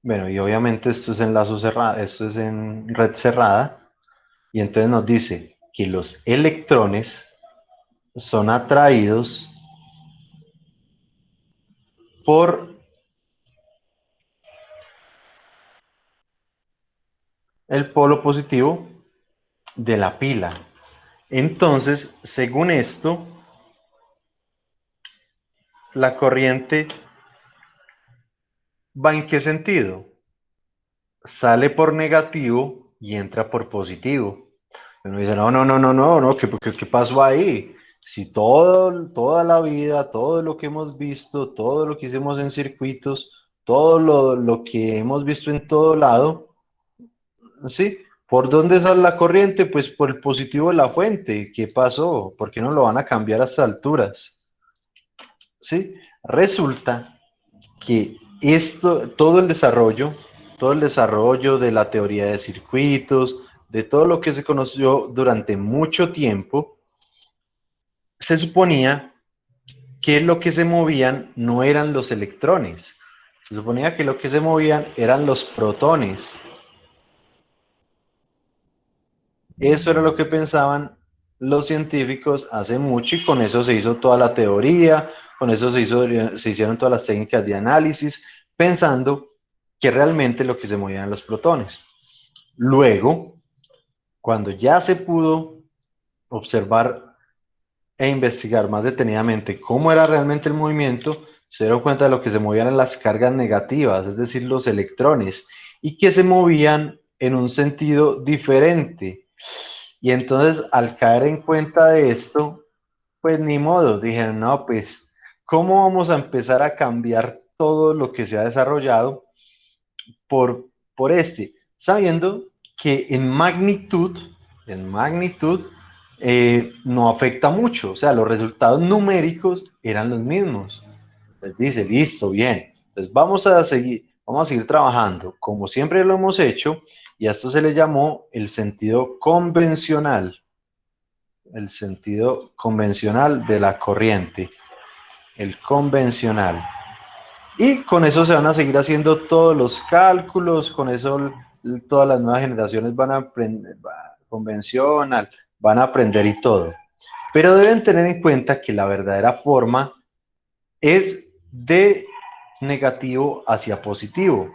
bueno, y obviamente esto es en lazo cerrado, esto es en red cerrada, y entonces nos dice que los electrones son atraídos por el polo positivo de la pila. Entonces, según esto, la corriente ¿va en qué sentido? Sale por negativo y entra por positivo. Uno dice, no, ¿qué pasó ahí? Si toda la vida, todo lo que hemos visto, todo lo que hicimos en circuitos, todo lo que hemos visto en todo lado, ¿sí? ¿Por dónde sale la corriente? Pues por el positivo de la fuente. ¿Qué pasó? ¿Por qué no lo van a cambiar a estas alturas? ¿Sí? Resulta que todo el desarrollo todo el desarrollo de la teoría de circuitos, de todo lo que se conoció durante mucho tiempo, se suponía que lo que se movían no eran los electrones, se suponía que lo que se movían eran los protones. Eso era lo que pensaban los científicos hace mucho y con eso se hizo toda la teoría, con eso se hicieron todas las técnicas de análisis, pensando que realmente lo que se movían eran los protones. Luego, cuando ya se pudo observar e investigar más detenidamente cómo era realmente el movimiento, se dieron cuenta de lo que se movían en las cargas negativas, es decir, los electrones, y que se movían en un sentido diferente. Y entonces, al caer en cuenta de esto, pues ni modo, dijeron, no, pues, ¿cómo vamos a empezar a cambiar todo lo que se ha desarrollado por este? Sabiendo que en magnitud, no afecta mucho, o sea, los resultados numéricos eran los mismos. Entonces dice, listo, bien, entonces vamos a seguir trabajando como siempre lo hemos hecho, y a esto se le llamó el sentido convencional de la corriente, el convencional. Y con eso se van a seguir haciendo todos los cálculos, con eso todas las nuevas generaciones van a aprender, convencional, van a aprender y todo. Pero deben tener en cuenta que la verdadera forma es de negativo hacia positivo.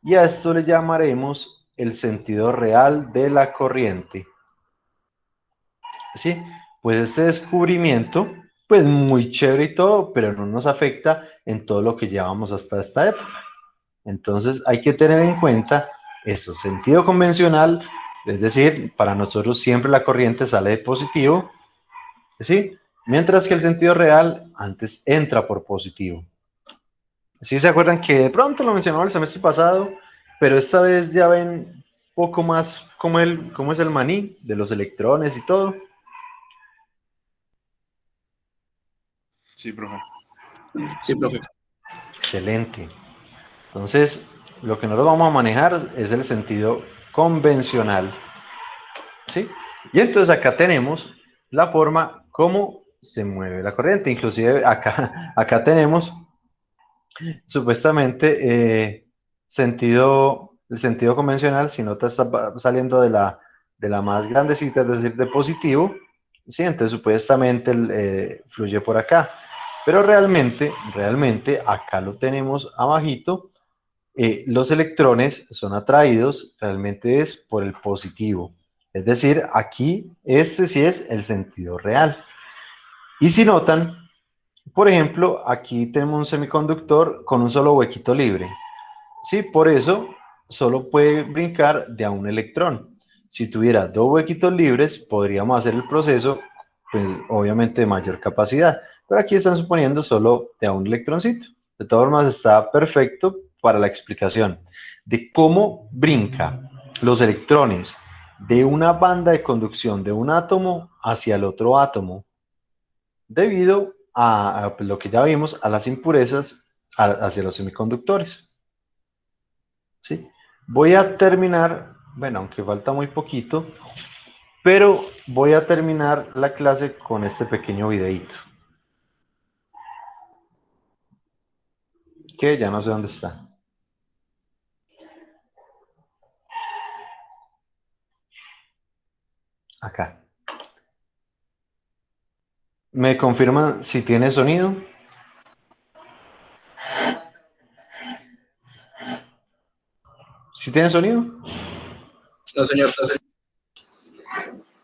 Y a esto le llamaremos el sentido real de la corriente. ¿Sí? Pues este descubrimiento, pues muy chévere y todo, pero no nos afecta en todo lo que llevamos hasta esta época. Entonces hay que tener en cuenta eso, sentido convencional, es decir, para nosotros siempre la corriente sale de positivo, ¿sí? Mientras que el sentido real antes entra por positivo. ¿Sí se acuerdan que de pronto lo mencionaba el semestre pasado, pero esta vez ya ven poco más cómo es el maní de los electrones y todo? Sí, profe. Sí, profe. Excelente. Entonces, lo que nosotros vamos a manejar es el sentido convencional, ¿sí? Y entonces acá tenemos la forma como se mueve la corriente. Inclusive acá tenemos supuestamente el sentido convencional, si nota está saliendo de la más grandecita, es decir, de positivo, ¿sí? Entonces supuestamente fluye por acá. Pero realmente acá lo tenemos abajito. Los electrones son atraídos realmente es por el positivo. Es decir, aquí este sí es el sentido real. Y si notan, por ejemplo, aquí tenemos un semiconductor con un solo huequito libre. Sí, por eso solo puede brincar de a un electrón. Si tuviera dos huequitos libres, podríamos hacer el proceso, pues obviamente de mayor capacidad. Pero aquí están suponiendo solo de a un electroncito. De todas formas, está perfecto para la explicación de cómo brinca los electrones de una banda de conducción de un átomo hacia el otro átomo, debido a lo que ya vimos, a las impurezas hacia los semiconductores. ¿Sí? Voy a terminar, bueno, aunque falta muy poquito, pero voy a terminar la clase con este pequeño videíto, que ya no sé dónde está. Acá. ¿Me confirman si tiene sonido? ¿Sí tiene sonido? No, señor.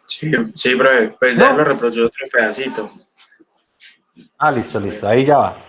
Sí, sí, profe. Pues No. déjalo reproducir otro pedacito. Ah, listo, listo. Ahí ya va.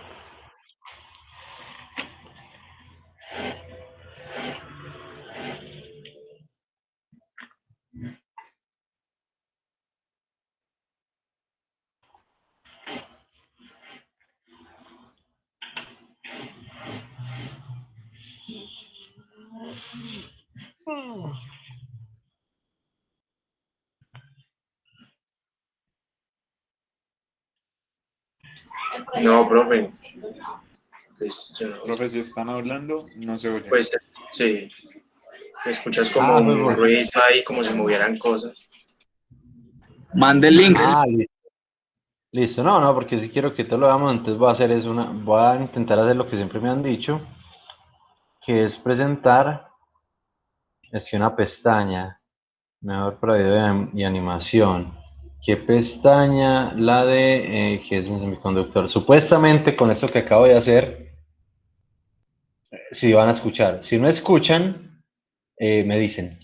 No, profe. Pues, yo no- Profe, si están hablando, no se oye. pues sí, escuchas como Ah, un pues, ruido ahí, como si movieran cosas. Mande el link. Listo, no, porque si quiero que todo lo hagamos, entonces voy a intentar hacer lo que siempre me han dicho, que es presentar, es que una pestaña, mejor para video y animación. ¿Qué pestaña? La de, que es un semiconductor. Supuestamente con esto que acabo de hacer, si van a escuchar. Si no escuchan, me dicen.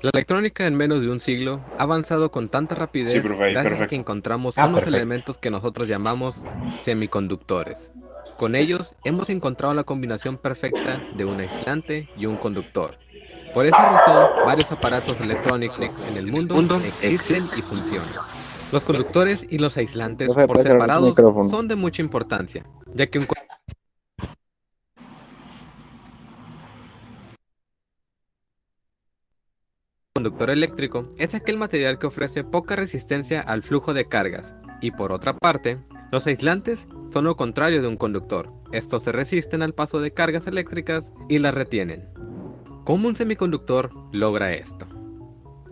La electrónica en menos de un siglo ha avanzado con tanta rapidez Sí, profe, ahí, gracias a perfecto. que encontramos Ah, unos perfecto. elementos que nosotros llamamos semiconductores. Con ellos hemos encontrado la combinación perfecta de un aislante y un conductor. Por esa razón, varios aparatos electrónicos en el mundo existen y funcionan. Los conductores y los aislantes Profe, por ¿puede cerrar su separados micrófono? son de mucha importancia, ya que un conductor eléctrico es aquel material que ofrece poca resistencia al flujo de cargas, y por otra parte, los aislantes son lo contrario de un conductor. Estos se resisten al paso de cargas eléctricas y las retienen. ¿Cómo un semiconductor logra esto?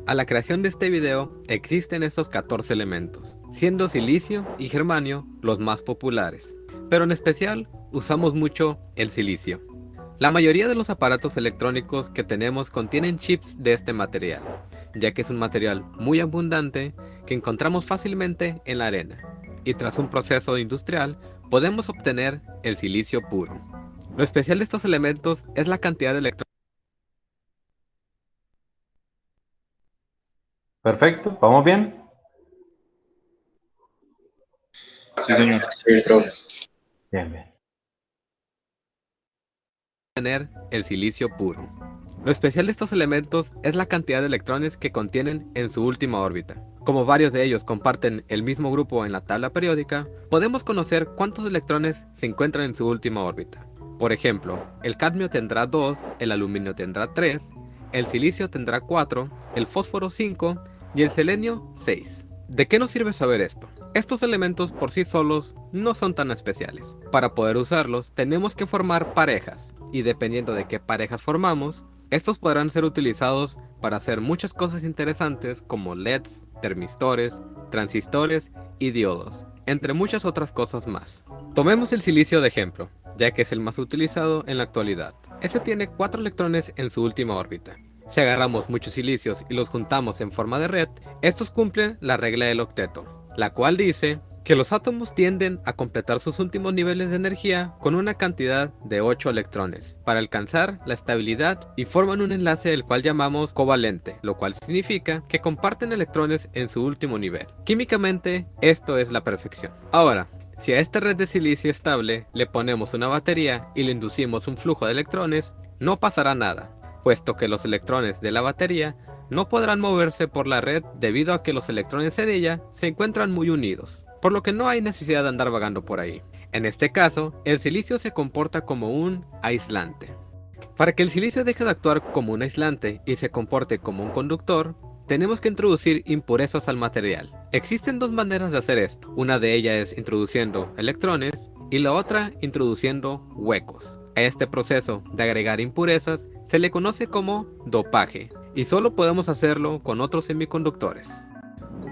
A la creación de este video existen estos 14 elementos, siendo silicio y germanio los más populares, pero en especial usamos mucho el silicio. La mayoría de los aparatos electrónicos que tenemos contienen chips de este material, ya que es un material muy abundante que encontramos fácilmente en la arena, y tras un proceso industrial podemos obtener el silicio puro. Lo especial de estos elementos es la cantidad de electrones. Perfecto, ¿vamos bien? Sí, señor. Sí, profe. Bien, bien. Tener el silicio puro. Lo especial de estos elementos es la cantidad de electrones que contienen en su última órbita. Como varios de ellos comparten el mismo grupo en la tabla periódica, podemos conocer cuántos electrones se encuentran en su última órbita. Por ejemplo, el cadmio tendrá 2, el aluminio tendrá 3, el silicio tendrá 4, el fósforo 5 y el selenio 6. ¿De qué nos sirve saber esto? Estos elementos por sí solos no son tan especiales. Para poder usarlos tenemos que formar parejas, y dependiendo de qué parejas formamos, estos podrán ser utilizados para hacer muchas cosas interesantes como LEDs, termistores, transistores y diodos, entre muchas otras cosas más. Tomemos el silicio de ejemplo, ya que es el más utilizado en la actualidad. Este tiene 4 electrones en su última órbita. Si agarramos muchos silicios y los juntamos en forma de red, estos cumplen la regla del octeto, la cual dice que los átomos tienden a completar sus últimos niveles de energía con una cantidad de 8 electrones para alcanzar la estabilidad y forman un enlace el cual llamamos covalente, lo cual significa que comparten electrones en su último nivel. Químicamente, esto es la perfección. Ahora, si a esta red de silicio estable le ponemos una batería y le inducimos un flujo de electrones, no pasará nada, puesto que los electrones de la batería no podrán moverse por la red debido a que los electrones en ella se encuentran muy unidos, por lo que no hay necesidad de andar vagando por ahí. En este caso, el silicio se comporta como un aislante. Para que el silicio deje de actuar como un aislante y se comporte como un conductor, tenemos que introducir impurezas al material. Existen 2 maneras de hacer esto. Una de ellas es introduciendo electrones y la otra introduciendo huecos. A este proceso de agregar impurezas se le conoce como dopaje, y solo podemos hacerlo con otros semiconductores.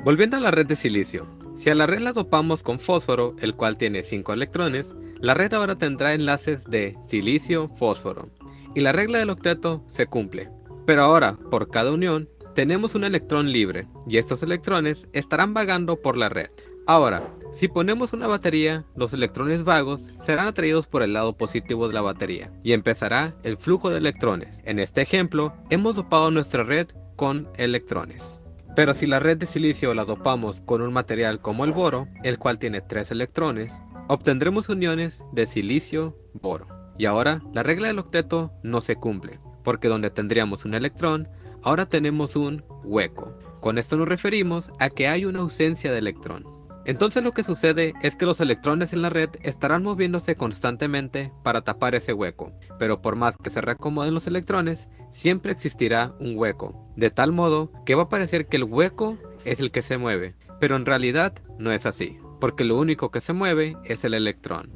Volviendo a la red de silicio, si a la red la dopamos con fósforo, el cual tiene 5 electrones, la red ahora tendrá enlaces de silicio-fósforo, y la regla del octeto se cumple. Pero ahora, por cada unión, tenemos un electrón libre, y estos electrones estarán vagando por la red. Ahora, si ponemos una batería, los electrones vagos serán atraídos por el lado positivo de la batería, y empezará el flujo de electrones. En este ejemplo, hemos dopado nuestra red con electrones. Pero si la red de silicio la dopamos con un material como el boro, el cual tiene 3 electrones, obtendremos uniones de silicio-boro. Y ahora, la regla del octeto no se cumple, porque donde tendríamos un electrón, ahora tenemos un hueco. Con esto nos referimos a que hay una ausencia de electrón. Entonces lo que sucede es que los electrones en la red estarán moviéndose constantemente para tapar ese hueco, pero por más que se reacomoden los electrones, siempre existirá un hueco, de tal modo que va a parecer que el hueco es el que se mueve, pero en realidad no es así, porque lo único que se mueve es el electrón.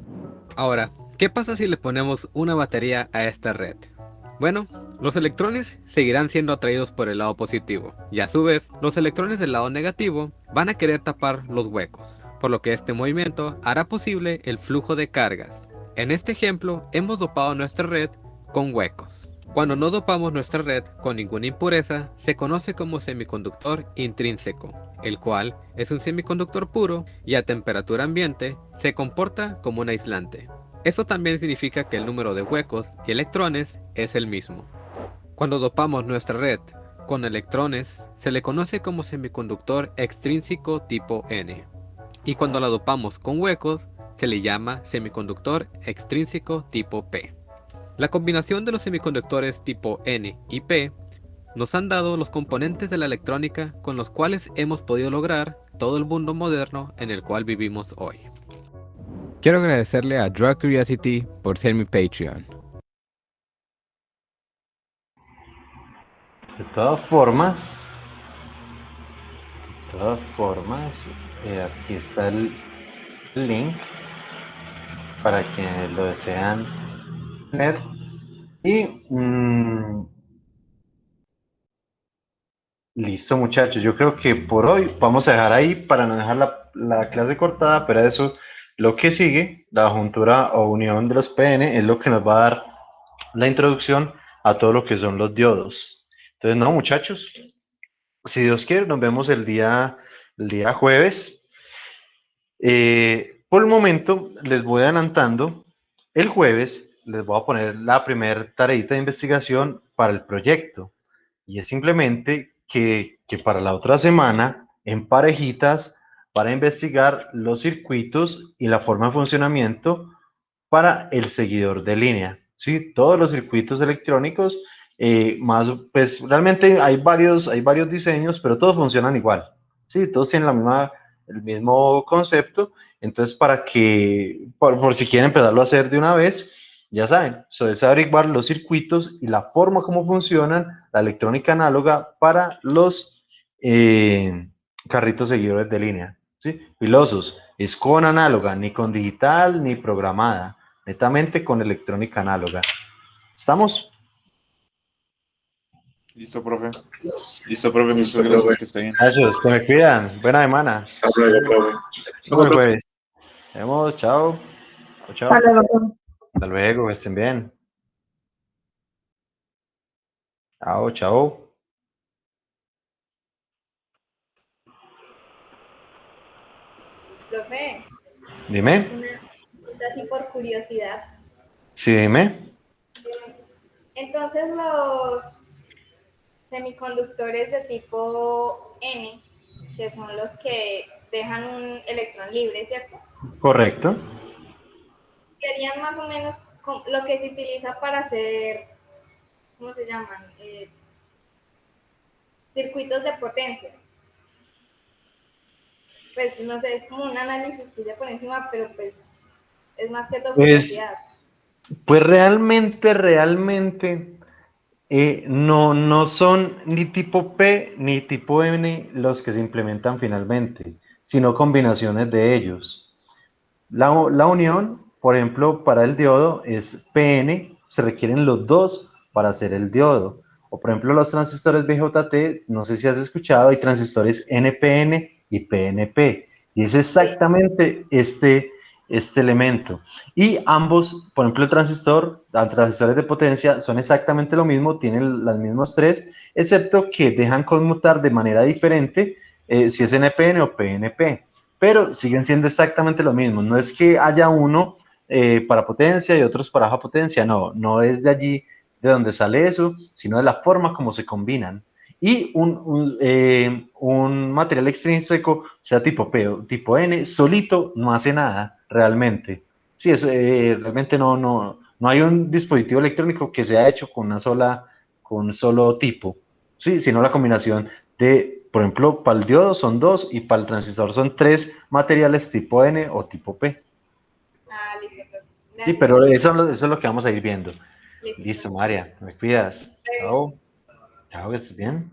Ahora, ¿qué pasa si le ponemos una batería a esta red? Bueno, los electrones seguirán siendo atraídos por el lado positivo, y a su vez, los electrones del lado negativo van a querer tapar los huecos, por lo que este movimiento hará posible el flujo de cargas. En este ejemplo, hemos dopado nuestra red con huecos. Cuando no dopamos nuestra red con ninguna impureza, se conoce como semiconductor intrínseco, el cual es un semiconductor puro y a temperatura ambiente se comporta como un aislante. Esto también significa que el número de huecos y electrones es el mismo. Cuando dopamos nuestra red con electrones, se le conoce como semiconductor extrínseco tipo N. Y cuando la dopamos con huecos, se le llama semiconductor extrínseco tipo P. La combinación de los semiconductores tipo N y P nos han dado los componentes de la electrónica con los cuales hemos podido lograr todo el mundo moderno en el cual vivimos hoy. Quiero agradecerle a Draw Curiosity por ser mi Patreon. De todas formas, aquí está el link para quienes lo desean ver. Y listo, muchachos. Yo creo que por hoy vamos a dejar ahí para no dejar la clase cortada, pero eso, lo que sigue, la juntura o unión de los PN, es lo que nos va a dar la introducción a todo lo que son los diodos. Entonces, no, muchachos, si Dios quiere, nos vemos el día jueves. Por el momento, les voy adelantando, el jueves les voy a poner la primera tareita de investigación para el proyecto. Y es simplemente que para la otra semana, en parejitas, para investigar los circuitos y la forma de funcionamiento para el seguidor de línea. ¿Sí? Todos los circuitos electrónicos, más, pues realmente hay varios diseños, pero todos funcionan igual. ¿Sí? Todos tienen el mismo concepto. Entonces, para que, por si quieren empezarlo a hacer de una vez, ya saben, eso es averiguar los circuitos y la forma como funcionan la electrónica análoga para los carritos seguidores de línea. ¿Sí? Filosos, es con análoga, ni con digital ni programada, netamente con electrónica análoga. ¿Estamos? Listo, profe. Listo, profe. Muchas Listo, gracias. profe. Que esté bien. Gracias, que me cuidan. Buena semana. Hasta luego, profe. Nos vemos el jueves. Nos vemos, chao. Chao. Hasta luego. Hasta luego, que estén bien. Chao, chao. Profe, Dime. una pregunta así por curiosidad. Sí, dime. Entonces, los semiconductores de tipo N, que son los que dejan un electrón libre, ¿cierto? Correcto. Serían más o menos lo que se utiliza para hacer, ¿cómo se llaman? Circuitos de potencia. Pues no sé, es como un análisis que hice por encima, pero pues es más que todo curiosidad. Pues realmente, no son ni tipo P ni tipo N los que se implementan finalmente, sino combinaciones de ellos. La unión, por ejemplo, para el diodo es PN, se requieren los dos para hacer el diodo. O por ejemplo, los transistores BJT, no sé si has escuchado, hay transistores NPN y PNP. Y es exactamente este elemento. Y ambos, por ejemplo, transistores de potencia son exactamente lo mismo, tienen los mismos tres, excepto que dejan conmutar de manera diferente si es NPN o PNP. Pero siguen siendo exactamente lo mismo. No es que haya uno para potencia y otros para baja potencia, no es de allí de donde sale eso, sino de la forma como se combinan. Y un material extrínseco, sea tipo P o tipo N, solito no hace nada realmente. Sí, realmente no hay un dispositivo electrónico que se haya hecho con un solo tipo, sí, sino la combinación de, por ejemplo, para el diodo son 2 y para el transistor son 3 materiales tipo N o tipo P. Ah, listo. Gracias. Sí, pero eso es lo que vamos a ir viendo. Listo. Listo, María, me cuidas. Chao. Chao, que estés bien.